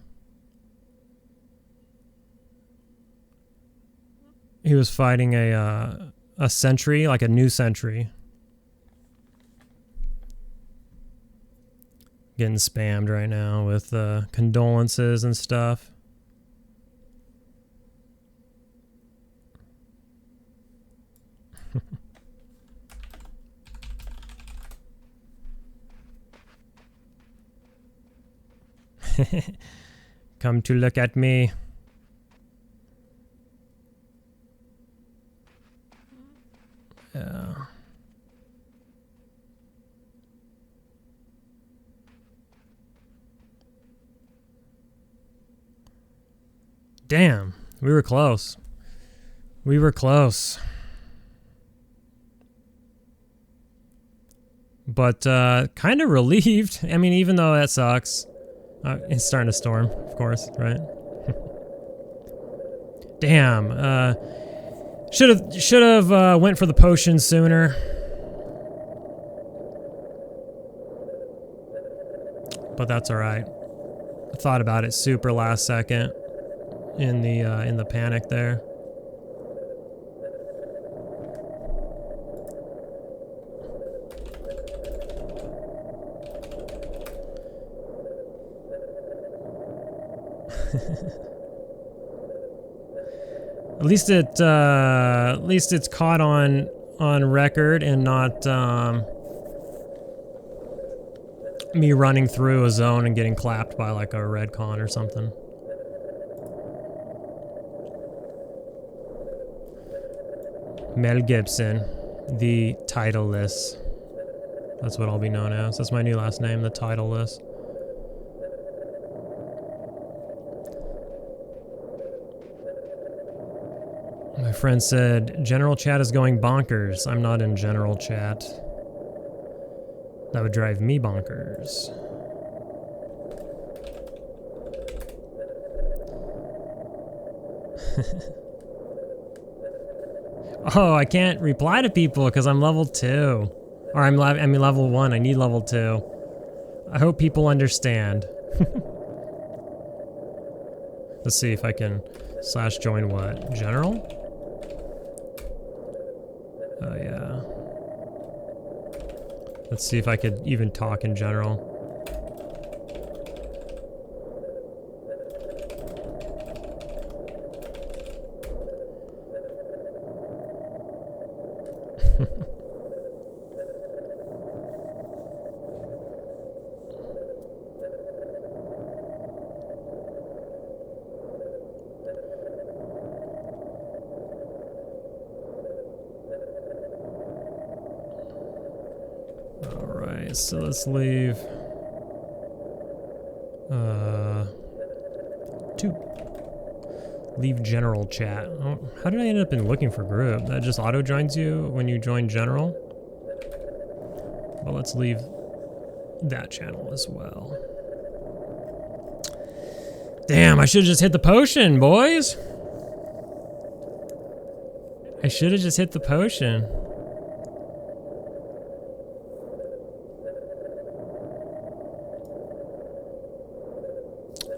sentry, like a new sentry. Getting spammed right now with condolences and stuff. Come to look at me. Yeah. Damn, we were close. We were close. But kind of relieved. I mean, even though that sucks. It's starting to storm, of course, right? Damn. Should have went for the potion sooner. But that's all right. I thought about it super last second in the panic there. At least it's caught on record and not me running through a zone and getting clapped by like a red con or something. Mel Gibson, the titleless. That's what I'll be known as. That's my new last name, the titleless. My friend said, general chat is going bonkers. I'm not in general chat. That would drive me bonkers. Oh, I can't reply to people because I'm level 2. Or I mean level 1. I need level 2. I hope people understand. Let's see if I can /join what? General? Oh yeah. Let's see if I could even talk in general. So let's leave. 2. Leave general chat. Oh, how did I end up in looking for group? That just auto joins you when you join general. Well, let's leave that channel as well. Damn, I should have just hit the potion, boys. I should have just hit the potion.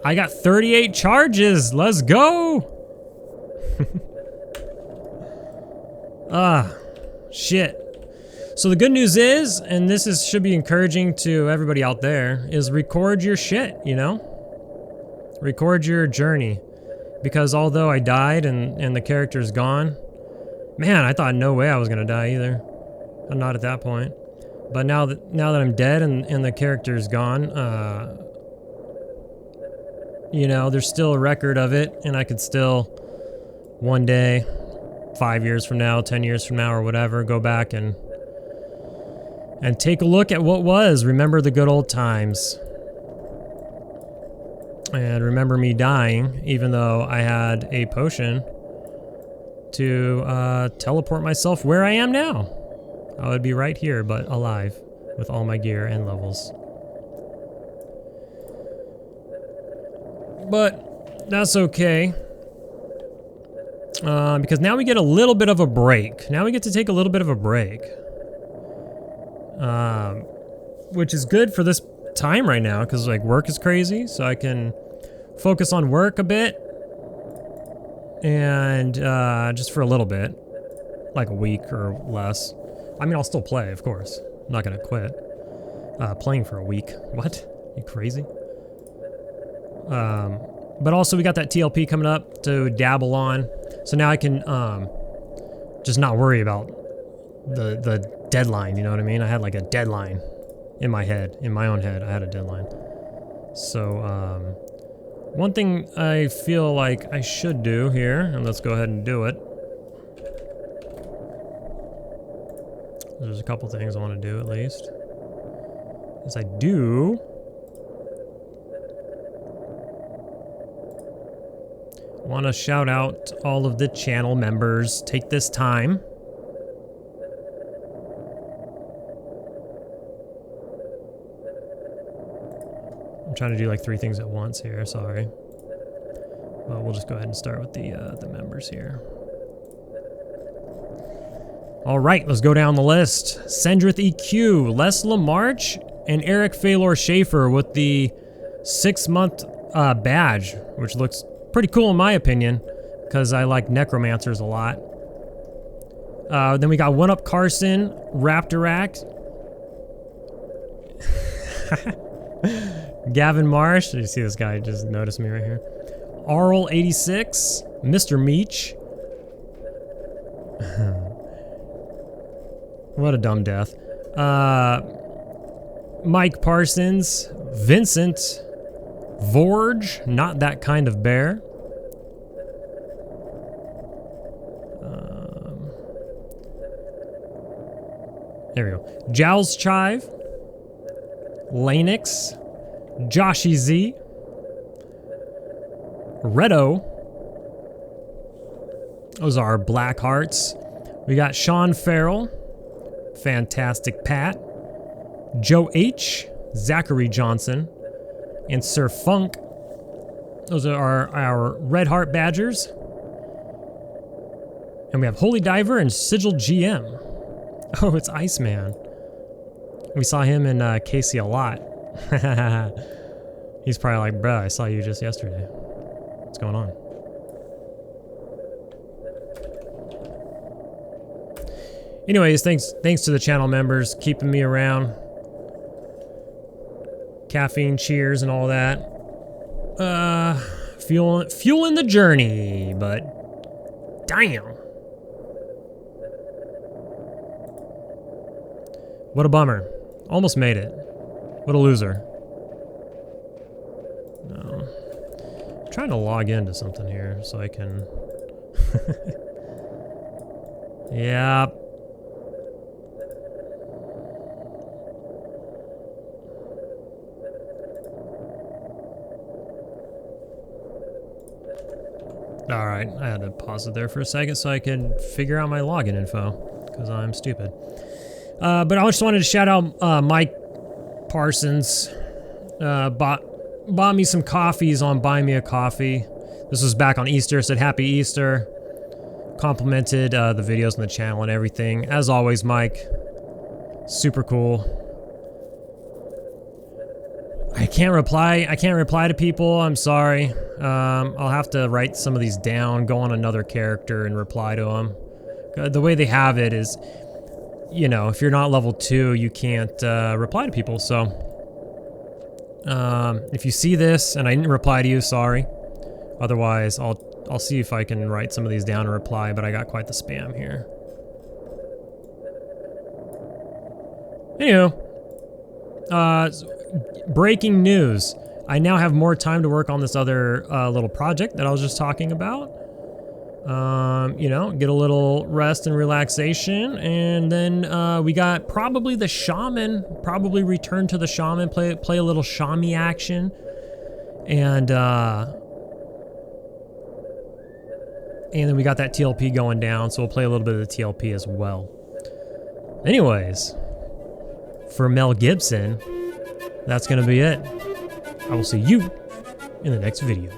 I got 38 charges. Let's go. Ah, shit. So the good news is, and this is should be encouraging to everybody out there, is record your shit, you know? Record your journey. Because although I died and the character's gone, man, I thought no way I was gonna die either. I'm not at that point. But now that I'm dead and the character's gone, you know, there's still a record of it, and I could still, one day, 5 years from now, 10 years from now, or whatever, go back and take a look at what was. Remember the good old times. And remember me dying, even though I had a potion to teleport myself where I am now. I would be right here, but alive, with all my gear and levels. But that's okay. Because now we get a little bit of a break. Now we get to take a little bit of a break. Which is good for this time right now, because like work is crazy, so I can focus on work a bit. And just for a little bit. Like a week or less. I mean, I'll still play, of course. I'm not gonna quit. Playing for a week. What? You crazy? But also we got that TLP coming up to dabble on. So now I can just not worry about the deadline, you know what I mean? I had like a deadline in my head, in my own head, I had a deadline. So one thing I feel like I should do here, and let's go ahead and do it. There's a couple things I want to do at least. As I do want to shout out all of the channel members. Take this time. I'm trying to do like 3 things at once here, sorry. Well, we'll just go ahead and start with the members here. All right, let's go down the list. Sendrith EQ, Les LaMarche, and Eric Phalor Schaefer with the 6-month badge, which looks pretty cool in my opinion, because I like necromancers a lot. Then we got One Up Carson, Raptoract, Gavin Marsh. You see this guy just noticed me right here. Arl86, Mr. Meach. What a dumb death. Mike Parsons, Vincent, Vorge, Not That Kind of Bear. There we go. Jowls Chive, Lanix, Joshy Z, Redo. Those are our Black Hearts. We got Sean Farrell, Fantastic Pat, Joe H, Zachary Johnson, and Sir Funk. Those are our Red Heart Badgers. And we have Holy Diver and Sigil GM. Oh, it's Iceman. We saw him in Casey a lot. He's probably like, bruh, I saw you just yesterday. What's going on? Anyways, thanks to the channel members keeping me around. Caffeine cheers and all that. Fueling the journey, but damn. What a bummer. Almost made it. What a loser. No. I'm trying to log into something here so I can... Yeah. All right, I had to pause it there for a second so I could figure out my login info, because I'm stupid. But I just wanted to shout out Mike Parsons. Bought me some coffees on Buy Me a Coffee. This was back on Easter, said Happy Easter. Complimented the videos on the channel and everything. As always, Mike, super cool. I can't reply to people, I'm sorry. I'll have to write some of these down, go on another character and reply to them. The way they have it is, you know, if you're not level 2, you can't reply to people, so... if you see this and I didn't reply to you, sorry. Otherwise, I'll see if I can write some of these down and reply, but I got quite the spam here. Anywho, breaking news. I now have more time to work on this other little project that I was just talking about. You know, get a little rest and relaxation, and then we got probably the shaman, probably return to the shaman, play a little shammy action, and then we got that TLP going down, so we'll play a little bit of the TLP as well. Anyways, for Mel Gibson, that's gonna be it. I will see you in the next video.